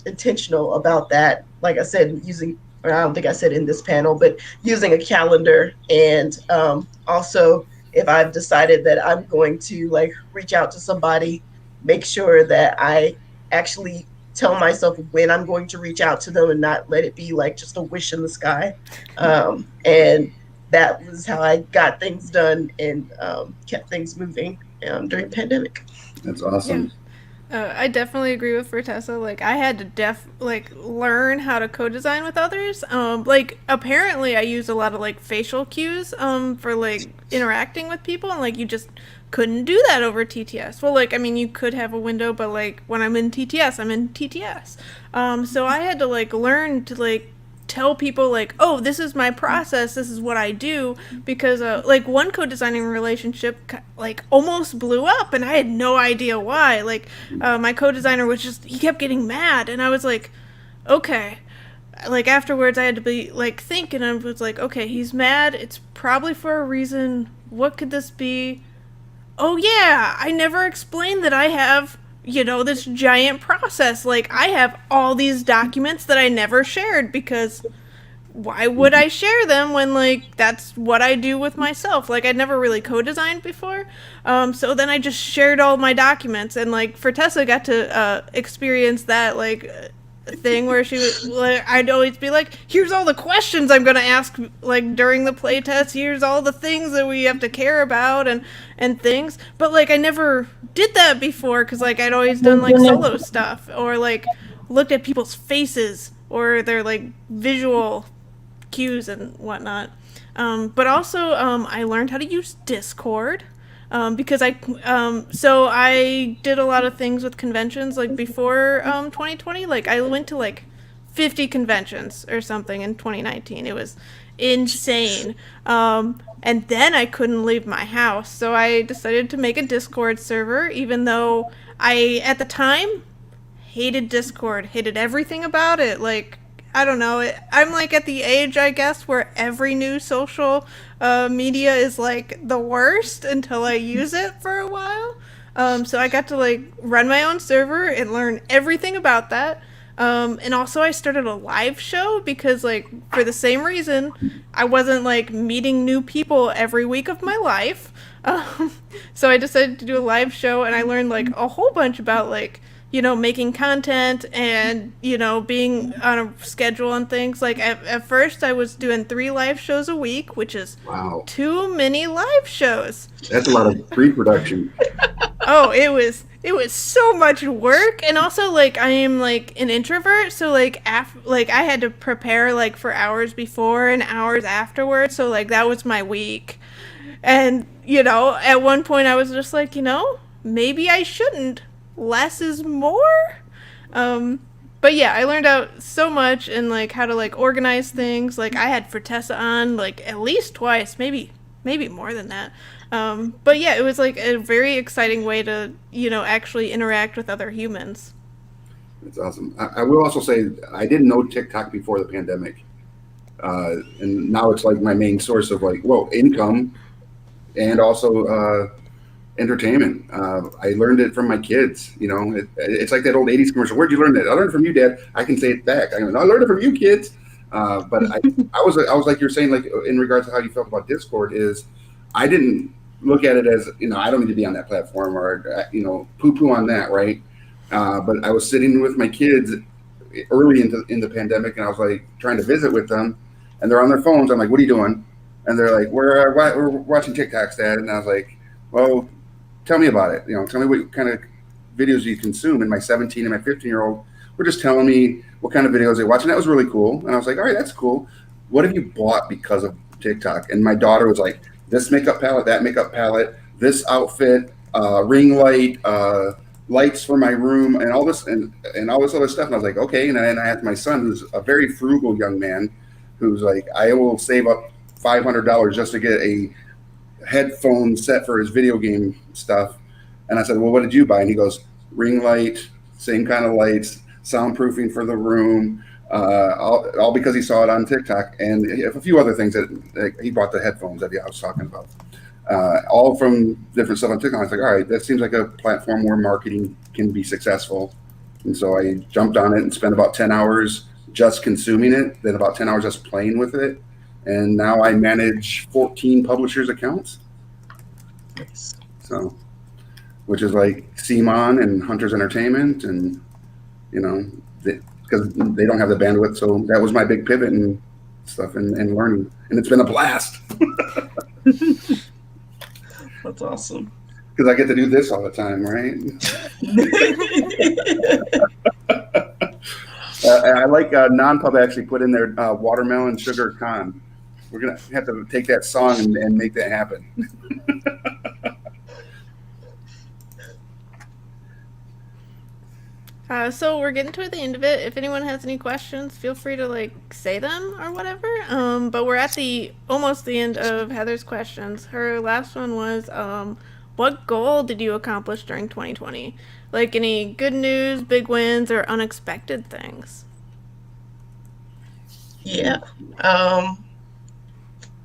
intentional about that. Like I said, using, or I don't think I said in this panel, but using a calendar, and also if I've decided that I'm going to like reach out to somebody, make sure that I actually tell myself when I'm going to reach out to them and not let it be like just a wish in the sky. And that was how I got things done and kept things moving during the pandemic. That's awesome. I definitely agree with Vertessa. Like, I had to learn how to co-design with others. Like, apparently I use a lot of like facial cues for like interacting with people, and like you just couldn't do that over TTS. Well, like, I mean, you could have a window, but like when I'm in TTS, I'm in TTS. So I had to like learn to like tell people like, oh, this is my process, this is what I do, because like one co-designing relationship like almost blew up, and I had no idea why. Like my co-designer was just, he kept getting mad, and I was like, okay. Like afterwards I had to be like think, and I was like, okay, he's mad, it's probably for a reason. What could this be? Oh yeah, I never explained that I have, you know, this giant process. Like, I have all these documents that I never shared, because why would I share them when, like, that's what I do with myself? Like, I'd never really co-designed before. So then I just shared all my documents, and, like, Vertessa got to experience that, like, thing where she would, like, I'd always be like, here's all the questions I'm gonna ask, like, during the playtest, here's all the things that we have to care about and things. But like I never did that before, because like I'd always done like solo stuff, or like looked at people's faces or their like visual cues and whatnot. But also I learned how to use Discord. Because so I did a lot of things with conventions, like before 2020. Like I went to like 50 conventions or something in 2019. It was insane. And then I couldn't leave my house, so I decided to make a Discord server, even though I, at the time, hated Discord, hated everything about it. Like, I don't know, I'm like at the age, I guess, where every new social media is like the worst until I use it for a while. So I got to like run my own server and learn everything about that. And also I started a live show, because like for the same reason, I wasn't like meeting new people every week of my life. So I decided to do a live show, and I learned like a whole bunch about like, you know, making content and, you know, being on a schedule and things. Like at first I was doing 3 live shows a week, which is Wow. too many live shows. That's a lot of pre-production. Oh, it was so much work. And also like I am like an introvert, so like like I had to prepare like for hours before and hours afterwards, so like that was my week. And, you know, at one point I was just like, you know, maybe I shouldn't. Less is more. But yeah, I learned out so much, and like how to like organize things. Like I had Vertessa on like at least twice, maybe more than that. But yeah, it was like a very exciting way to, you know, actually interact with other humans. That's awesome. I will also say I didn't know TikTok before the pandemic, and now it's like my main source of like, whoa, income, and also entertainment. I learned it from my kids. You know, it's like that old '80s commercial. Where'd you learn that? I learned it from you, Dad. I can say it back. I learned it from you, kids. But I was like you're saying, like in regards to how you felt about Discord, is I didn't look at it as, you know, I don't need to be on that platform, or you know, poo on that, right? But I was sitting with my kids early in the pandemic, and I was like trying to visit with them, and they're on their phones. I'm like, what are you doing? And they're like, we're watching TikToks, Dad. And I was like, well, tell me about it. Tell me what kind of videos you consume. And my 17 and my 15-year-old were just telling me what kind of videos they watch. And that was really cool. And I was like, all right, that's cool. What have you bought because of TikTok? And my daughter was like, this makeup palette, that makeup palette, this outfit, ring light, lights for my room, and all this and all this other stuff. And I was like, okay. And then I had my son, who's a very frugal young man, who's like, I will save up $500 just to get a headphone set for his video game stuff. And I said, well, what did you buy? And he goes, ring light, same kind of lights, soundproofing for the room, all because he saw it on TikTok, and a few other things that he bought the headphones that I was talking about. All from different stuff on TikTok. I was like, all right, that seems like a platform where marketing can be successful. And so I jumped on it and spent about 10 hours just consuming it, then about 10 hours just playing with it. And now I manage 14 publishers' accounts. So, which is like CMON and Hunters Entertainment, and because they don't have the bandwidth. So that was my big pivot and stuff and learning, and it's been a blast. That's awesome. Because I get to do this all the time, right? I like Non-Pub actually put in their Watermelon Sugar Con. We're going to have to take that song and make that happen. So we're getting toward the end of it. If anyone has any questions, feel free to say them or whatever. But we're at almost the end of Heather's questions. Her last one was, what goal did you accomplish during 2020? Like any good news, big wins, or unexpected things? Yeah.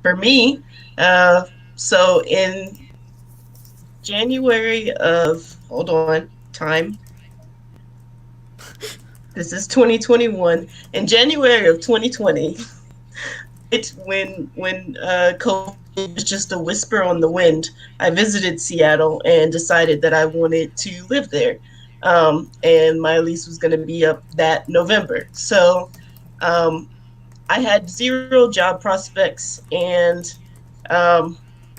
For me, so in January of, hold on, time. This is 2021. In January of 2020, it's when COVID was just a whisper on the wind. I visited Seattle and decided that I wanted to live there. And my lease was going to be up that November. So I had zero job prospects, and I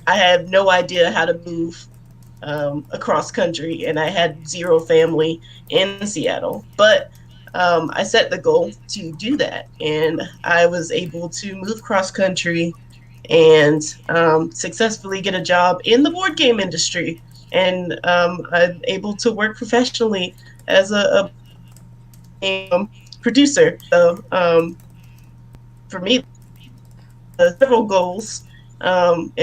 had no idea how to move across country, and I had zero family in Seattle. But I set the goal to do that, and I was able to move cross country and successfully get a job in the board game industry, and I'm able to work professionally as a producer. So for me, several goals, and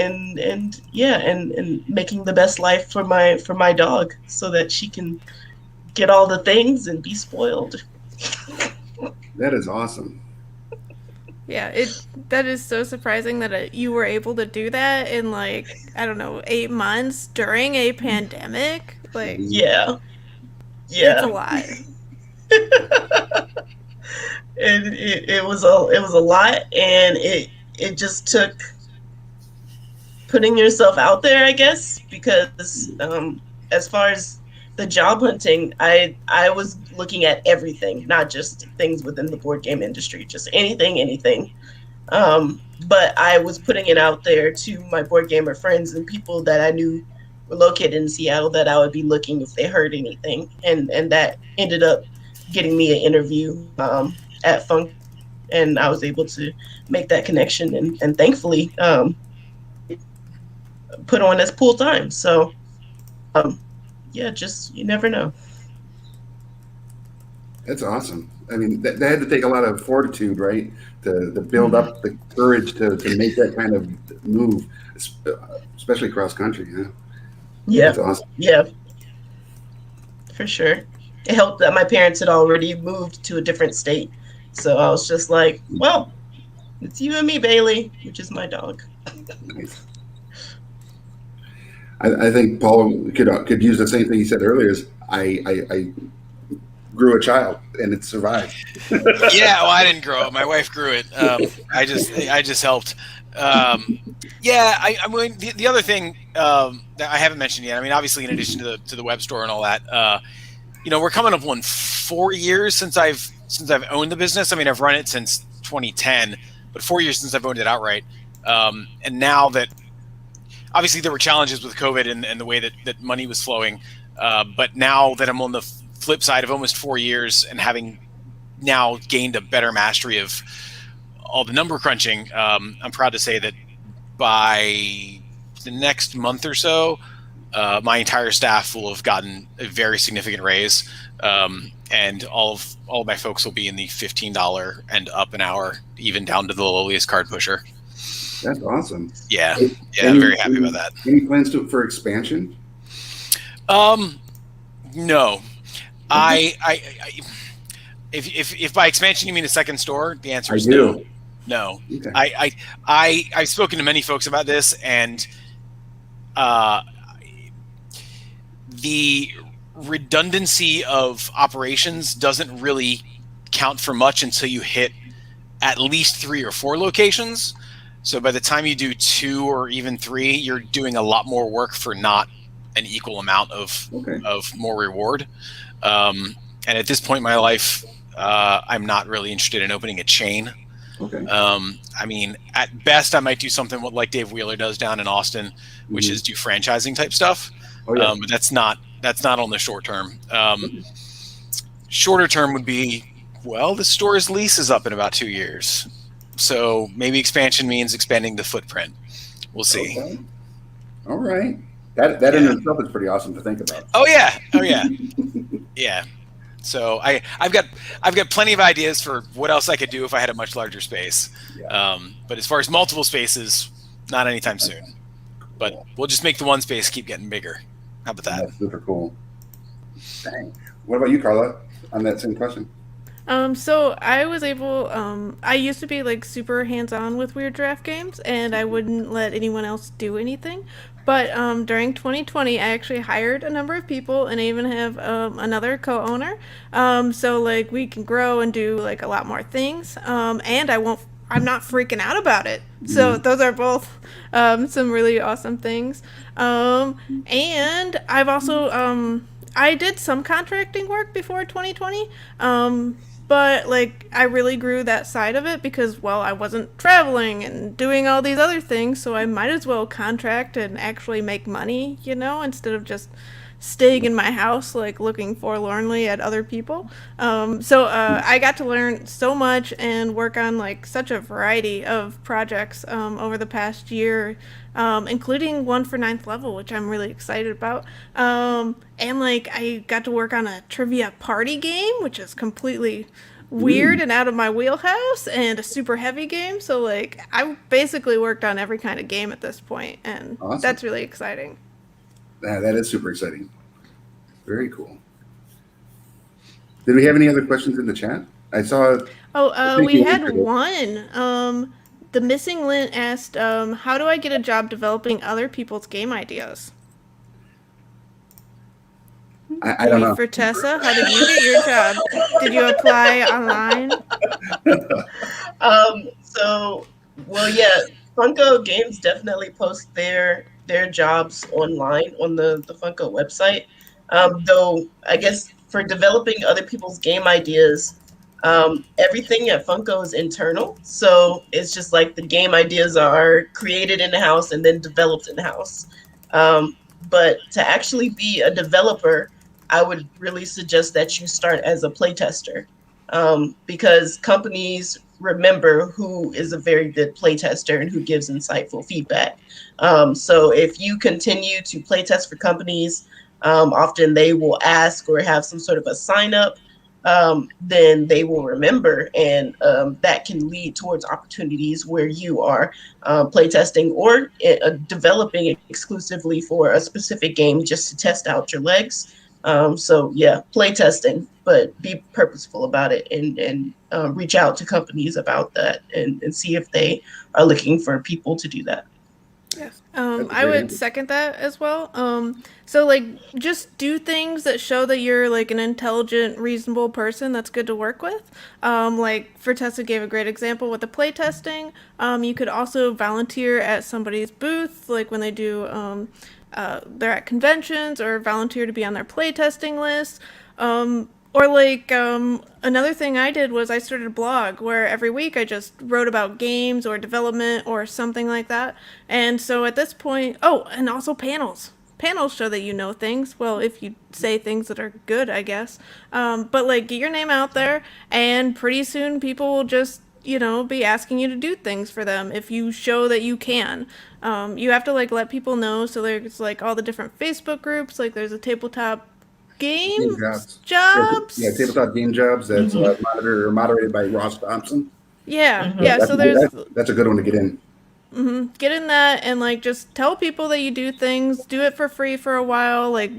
making the best life for my dog so that she can get all the things and be spoiled. That is awesome. Yeah, that is so surprising that you were able to do that in 8 months during a pandemic. Yeah, it's a lot. And it was a lot, and it just took putting yourself out there, I guess, because as far as the job hunting, I was looking at everything, not just things within the board game industry, just anything. But I was putting it out there to my board gamer friends and people that I knew were located in Seattle that I would be looking if they heard anything. And that ended up getting me an interview at Funk, and I was able to make that connection and thankfully put on as pool time. So yeah, just you never know. That's awesome. I mean, that had to take a lot of fortitude, right? To build up the courage to make that kind of move, especially cross country. Yeah. That's awesome. Yeah, for sure. It helped that my parents had already moved to a different state. So I was just like, well, it's you and me, Bailey, which is my dog. Nice. I think Paul could use the same thing he said earlier. Is I grew a child and it survived. Yeah, well, I didn't grow it. My wife grew it. I just helped. I mean, the other thing that I haven't mentioned yet. I mean, obviously, in addition to the web store and all that, we're coming up on 4 years since I've owned the business. I mean, I've run it since 2010, but 4 years since I've owned it outright. And now that obviously there were challenges with COVID and the way that money was flowing, but now that I'm on the flip side of almost 4 years and having now gained a better mastery of all the number crunching, I'm proud to say that by the next month or so, my entire staff will have gotten a very significant raise, and all of my folks will be in the $15 and up an hour, even down to the lowliest card pusher. That's awesome. Yeah, I'm very happy about that. Any plans for expansion? No, I if by expansion you mean a second store, the answer is no. No, Okay. I've spoken to many folks about this, and the redundancy of operations doesn't really count for much until you hit at least 3 or 4 locations. So by the time you do 2 or even 3, you're doing a lot more work for not an equal amount of more reward. And at this point in my life, I'm not really interested in opening a chain. Okay. I mean, at best, I might do something like Dave Wheeler does down in Austin, which is do franchising type stuff. Oh, yeah. But that's not on the short term. Shorter term would be, well, the store's lease is up in about 2 years, so maybe expansion means expanding the footprint. We'll see. Okay. All right. That in itself is pretty awesome to think about. Oh yeah. Yeah. So I've got plenty of ideas for what else I could do if I had a much larger space. Yeah. But as far as multiple spaces, not anytime soon. But we'll just make the one space keep getting bigger. How about that? That's super cool. Dang. What about you, Carla? On that same question. So I was able, I used to be like super hands-on with Weird Draft Games, and I wouldn't let anyone else do anything. But during 2020, I actually hired a number of people, and I even have another co-owner. So like we can grow and do like a lot more things. And I'm not freaking out about it. So those are both some really awesome things. And I've also I did some contracting work before 2020. But like I really grew that side of it because, well, I wasn't traveling and doing all these other things, so I might as well contract and actually make money, instead of just staying in my house like looking forlornly at other people. So I got to learn so much and work on like such a variety of projects over the past year, including one for 9th level, which I'm really excited about. And like I got to work on a trivia party game, which is completely weird and out of my wheelhouse, and a super heavy game. So like I basically worked on every kind of game at this point, and Awesome. that's really exciting. That is super exciting. Very cool. Did we have any other questions in the chat? I saw. We had one. The Missing Lint asked, how do I get a job developing other people's game ideas? I don't know. For Tessa, how did you get your job? Did you apply online? Funko Games definitely post their jobs online on the Funko website. Though I guess for developing other people's game ideas, everything at Funko is internal. So it's just like the game ideas are created in the house and then developed in the house. But to actually be a developer, I would really suggest that you start as a playtester, because companies remember who is a very good playtester and who gives insightful feedback. So if you continue to playtest for companies, often they will ask or have some sort of a sign up, then they will remember, and that can lead towards opportunities where you are playtesting or developing exclusively for a specific game just to test out your legs. Playtesting, but be purposeful about it, and reach out to companies about that and see if they are looking for people to do that. Yes. I would second that as well. So like just do things that show that you're like an intelligent, reasonable person that's good to work with. Like Tessa gave a great example with the playtesting. You could also volunteer at somebody's booth, like when they do they're at conventions, or volunteer to be on their playtesting list. Or like another thing I did was I started a blog where every week I just wrote about games or development or something like that. And so at this point, oh, and also panels. Panels show that you know things. Well, if you say things that are good, I guess. But like get your name out there, and pretty soon people will just be asking you to do things for them if you show that you can. You have to like let people know. So there's like all the different Facebook groups. Like there's a tabletop Game game jobs. jobs. Yeah, tabletop game jobs. That's moderated by Ross Thompson. Yeah, Mhm. yeah. That's, So there's that's a good one to get in. get in that and like just tell people that you do things. Do it for free for a while. Like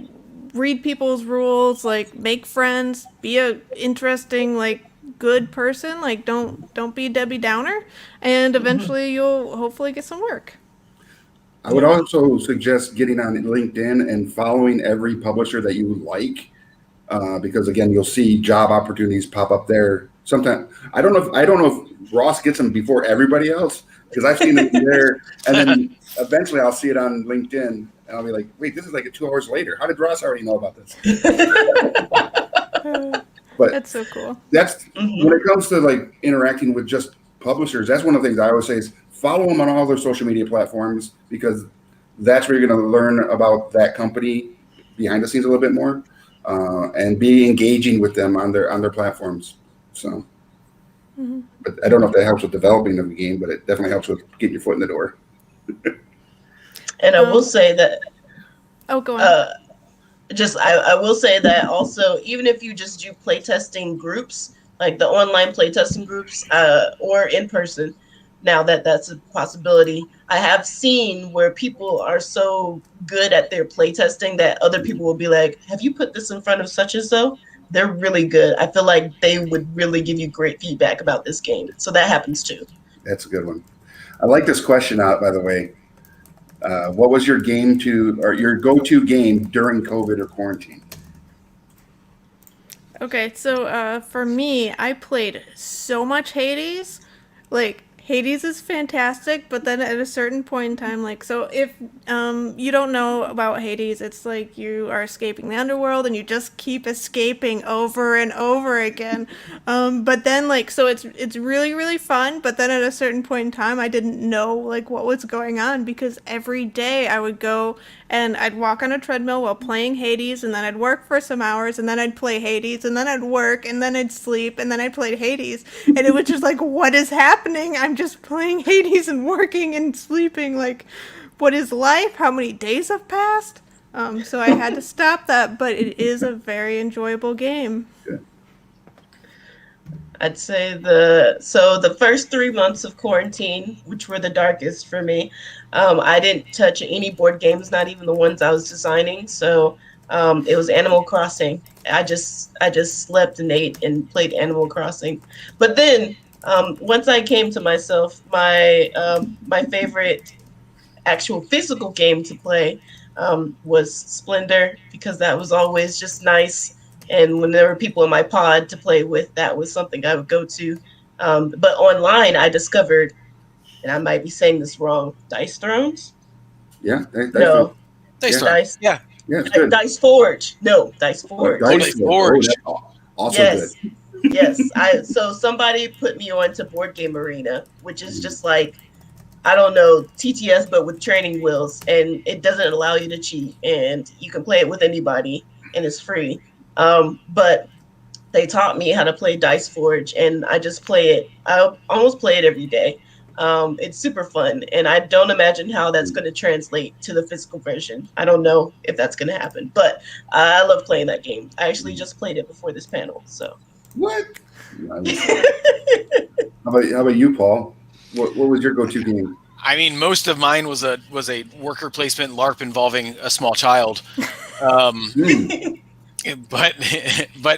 read people's rules. Like make friends. Be a interesting like good person. Like don't be Debbie Downer. And eventually you'll hopefully get some work. I would also suggest getting on LinkedIn and following every publisher that you like, because again, you'll see job opportunities pop up there. Sometimes I don't know if Ross gets them before everybody else, because I've seen them there, and then eventually I'll see it on LinkedIn and I'll be like, wait, this is like 2 hours later. How did Ross already know about this? But That's so cool. that's Mhm. when it comes to like interacting with just publishers. That's one of the things I always say is follow them on all their social media platforms, because that's where you're going to learn about that company behind the scenes a little bit more, and be engaging with them on their platforms. So, but I don't know if that helps with developing the game, but it definitely helps with getting your foot in the door. And I will say that Oh, go on. I will say that also, even if you just do playtesting groups, like the online playtesting groups, or in person, now that that's a possibility, I have seen where people are so good at their playtesting that other people will be like, have you put this in front of such and so? They're really good. I feel like they would really give you great feedback about this game. So that happens too. That's a good one. I like this question out, by the way. What was your your go-to game during COVID or quarantine? Okay, so for me, I played so much Hades. Like Hades is fantastic, but then at a certain point in time, like so if you don't know about Hades, it's like you are escaping the underworld and you just keep escaping over and over again. But then like so it's really really fun, but then at a certain point in time, I didn't know like what was going on because every day I would go and I'd walk on a treadmill while playing Hades, and then I'd work for some hours, and then I'd play Hades, and then I'd work, and then I'd sleep, and then I'd play Hades, and it was just like, what is happening? I'm just playing Hades and working and sleeping. Like, what is life? How many days have passed? So I had to stop that, but it is a very enjoyable game. I'd say the first 3 months of quarantine, which were the darkest for me, I didn't touch any board games, not even the ones I was designing. So it was Animal Crossing. I just slept and ate and played Animal Crossing. But then once I came to myself, my favorite actual physical game to play was Splendor, because that was always just nice. And when there were people in my pod to play with, that was something I would go to. But online, I discovered, and I might be saying this wrong, Dice Thrones? Yeah, that's No, Dice Yeah. Throne. Dice, Yeah. yeah, it's good. Dice Forge. No, Dice Forge. Dice Forge. Oh, that's also Yes. good. Yes. So somebody put me on to Board Game Arena, which is just like, I don't know, TTS, but with training wheels, and it doesn't allow you to cheat, and you can play it with anybody, and it's free. But they taught me how to play Dice Forge, and I just play it. I almost play it every day. It's super fun, and I don't imagine how that's going to translate to the physical version. I don't know if that's going to happen, but I love playing that game. I actually just played it before this panel, so. What? How about you, Paul? What was your go-to game? I mean, most of mine was a worker placement LARP involving a small child. But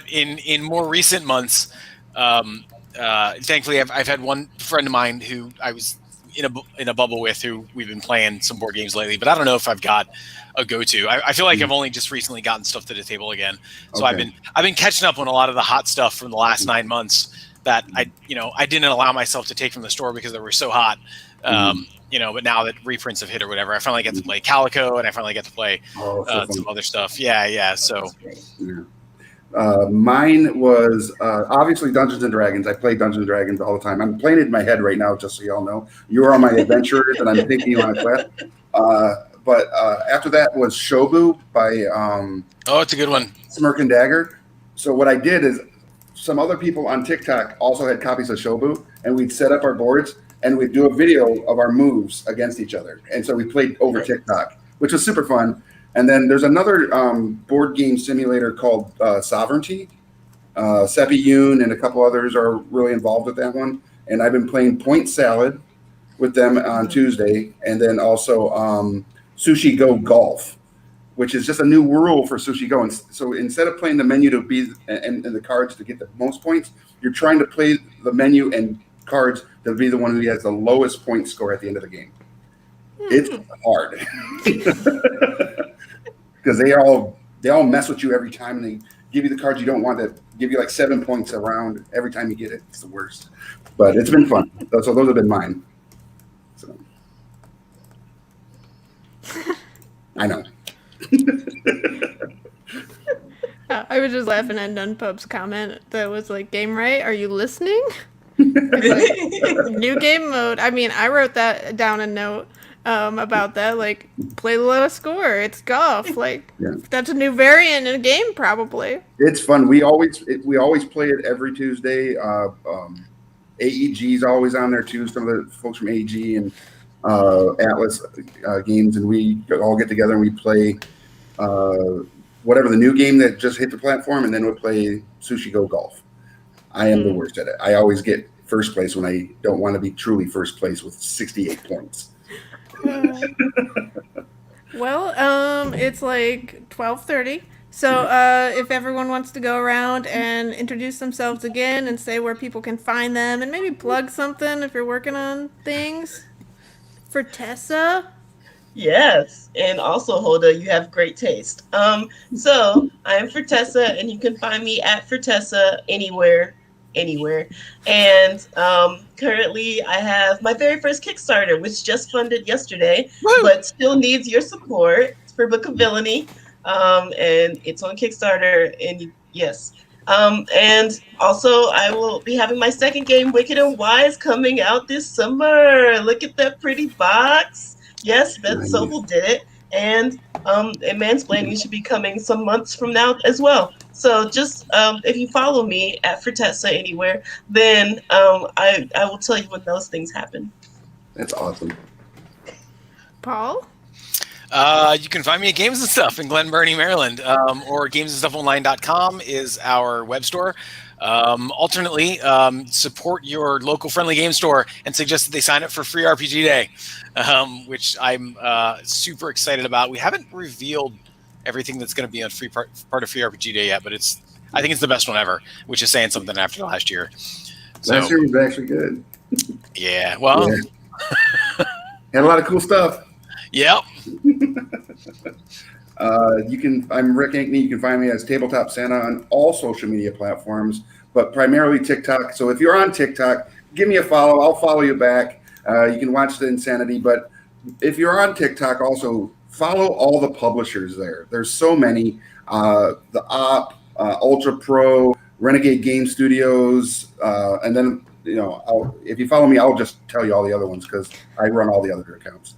in more recent months, thankfully I've had one friend of mine who I was in a bubble with, who we've been playing some board games lately. But I don't know if I've got a go-to. I feel like I've only just recently gotten stuff to the table again, so Okay. I've been catching up on a lot of the hot stuff from the last 9 months that I didn't allow myself to take from the store because they were so hot. But now that reprints have hit or whatever, I finally get to play Calico, and I finally get to play Oh, so fun. some other stuff. Yeah. So Yeah. Mine was obviously Dungeons and Dragons. I play Dungeons and Dragons all the time. I'm playing it in my head right now, just so y'all know. You're on my adventurers, and I'm taking you on a quest. But after that was Shobu by Oh, it's a good one. Smirk and Dagger. So what I did is some other people on TikTok also had copies of Shobu, and we'd set up our boards and we'd do a video of our moves against each other. And so we played over TikTok, which was super fun. And then there's another board game simulator called Sovereignty. Seppi Yoon and a couple others are really involved with that one. And I've been playing Point Salad with them on Tuesday, and then also Sushi Go Golf, which is just a new rule for Sushi Go. And so instead of playing the menu to be and the cards to get the most points, you're trying to play the menu and cards to be the one who has the lowest point score at the end of the game. It's hard because they all mess with you every time, and they give you the cards you don't want that give you like 7 points around every time you get it. It's the worst, but it's been fun. So those have been mine. So I know. I was just laughing at Nunpub's comment that was like, "Game right? Are you listening?" Like, new game mode. I mean, I wrote that down a note about that. Like, play the lowest score. It's golf. Like, that's a new variant in a game, probably. It's fun. We always play it every Tuesday. AEG's always on there too. Some of the folks from AEG and Atlas games, and we all get together and we play whatever the new game that just hit the platform, and then we'll play Sushi Go Golf. I am the worst at it. I always get first place when I don't want to be truly first place with 68 points. Well, it's like 12:30. So if everyone wants to go around and introduce themselves again and say where people can find them and maybe plug something if you're working on things. For Tessa? Yes, and also Hoda, you have great taste. So I am Fertessa, and you can find me at Fertessa anywhere. And currently, I have my very first Kickstarter, which just funded yesterday, but still needs your support. It's for Book of Villainy, and it's on Kickstarter. And yes. And also, I will be having my second game, Wicked and Wise, coming out this summer. Look at that pretty box. Yes, Beth Sobel did it. And Mansplaining should be coming some months from now as well. So just if you follow me at Fertessa anywhere, then I will tell you when those things happen. That's awesome. Paul? You can find me at Games and Stuff in Glen Burnie, Maryland, or gamesandstuffonline.com is our web store. Alternately, support your local friendly game store and suggest that they sign up for Free RPG Day, which I'm super excited about. We haven't revealed everything that's going to be on part of Free RPG Day yet, but I think it's the best one ever, which is saying something after last year. So, last year was actually good. Yeah, well, had a lot of cool stuff. Yep. I'm Rick Ankney. You can find me as Tabletop Santa on all social media platforms, but primarily TikTok. So if you're on TikTok, give me a follow. I'll follow you back. You can watch the insanity. But if you're on TikTok, also follow all the publishers there. There's so many. The Op, Ultra Pro, Renegade Game Studios, and then if you follow me, I'll just tell you all the other ones because I run all the other accounts.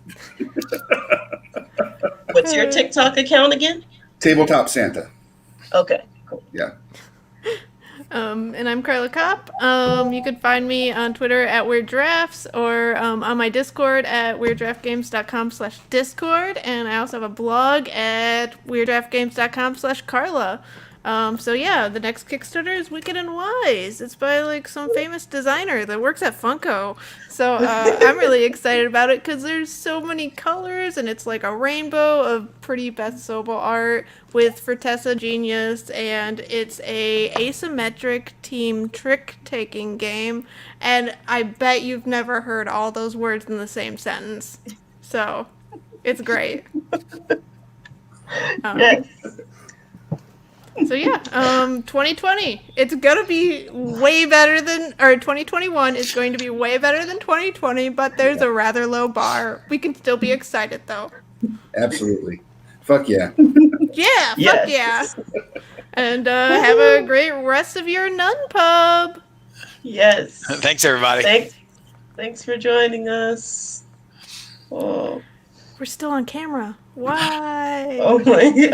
What's your TikTok account again? Tabletop Santa. Okay, cool. Yeah. And I'm Carla Kopp. You can find me on Twitter at Weird Drafts or on my Discord at weirddraftgames.com/discord. And I also have a blog at weirddraftgames.com/Carla. So yeah, the next Kickstarter is Wicked and Wise. It's by like some famous designer that works at Funko. So I'm really excited about it because there's so many colors and it's like a rainbow of pretty Beth Sobel art with Fertessa Genius, and it's a asymmetric team trick-taking game. And I bet you've never heard all those words in the same sentence. So it's great. Yes. So yeah, 2020, it's gonna be way better than, or 2021 is going to be way better than 2020, but there's a rather low bar. We can still be excited though. Absolutely. Fuck yeah. Yeah, fuck yeah. And have a great rest of your Nun Pub. Yes. Thanks, everybody. Thanks for joining us. Oh, We're still on camera. Why? oh my God.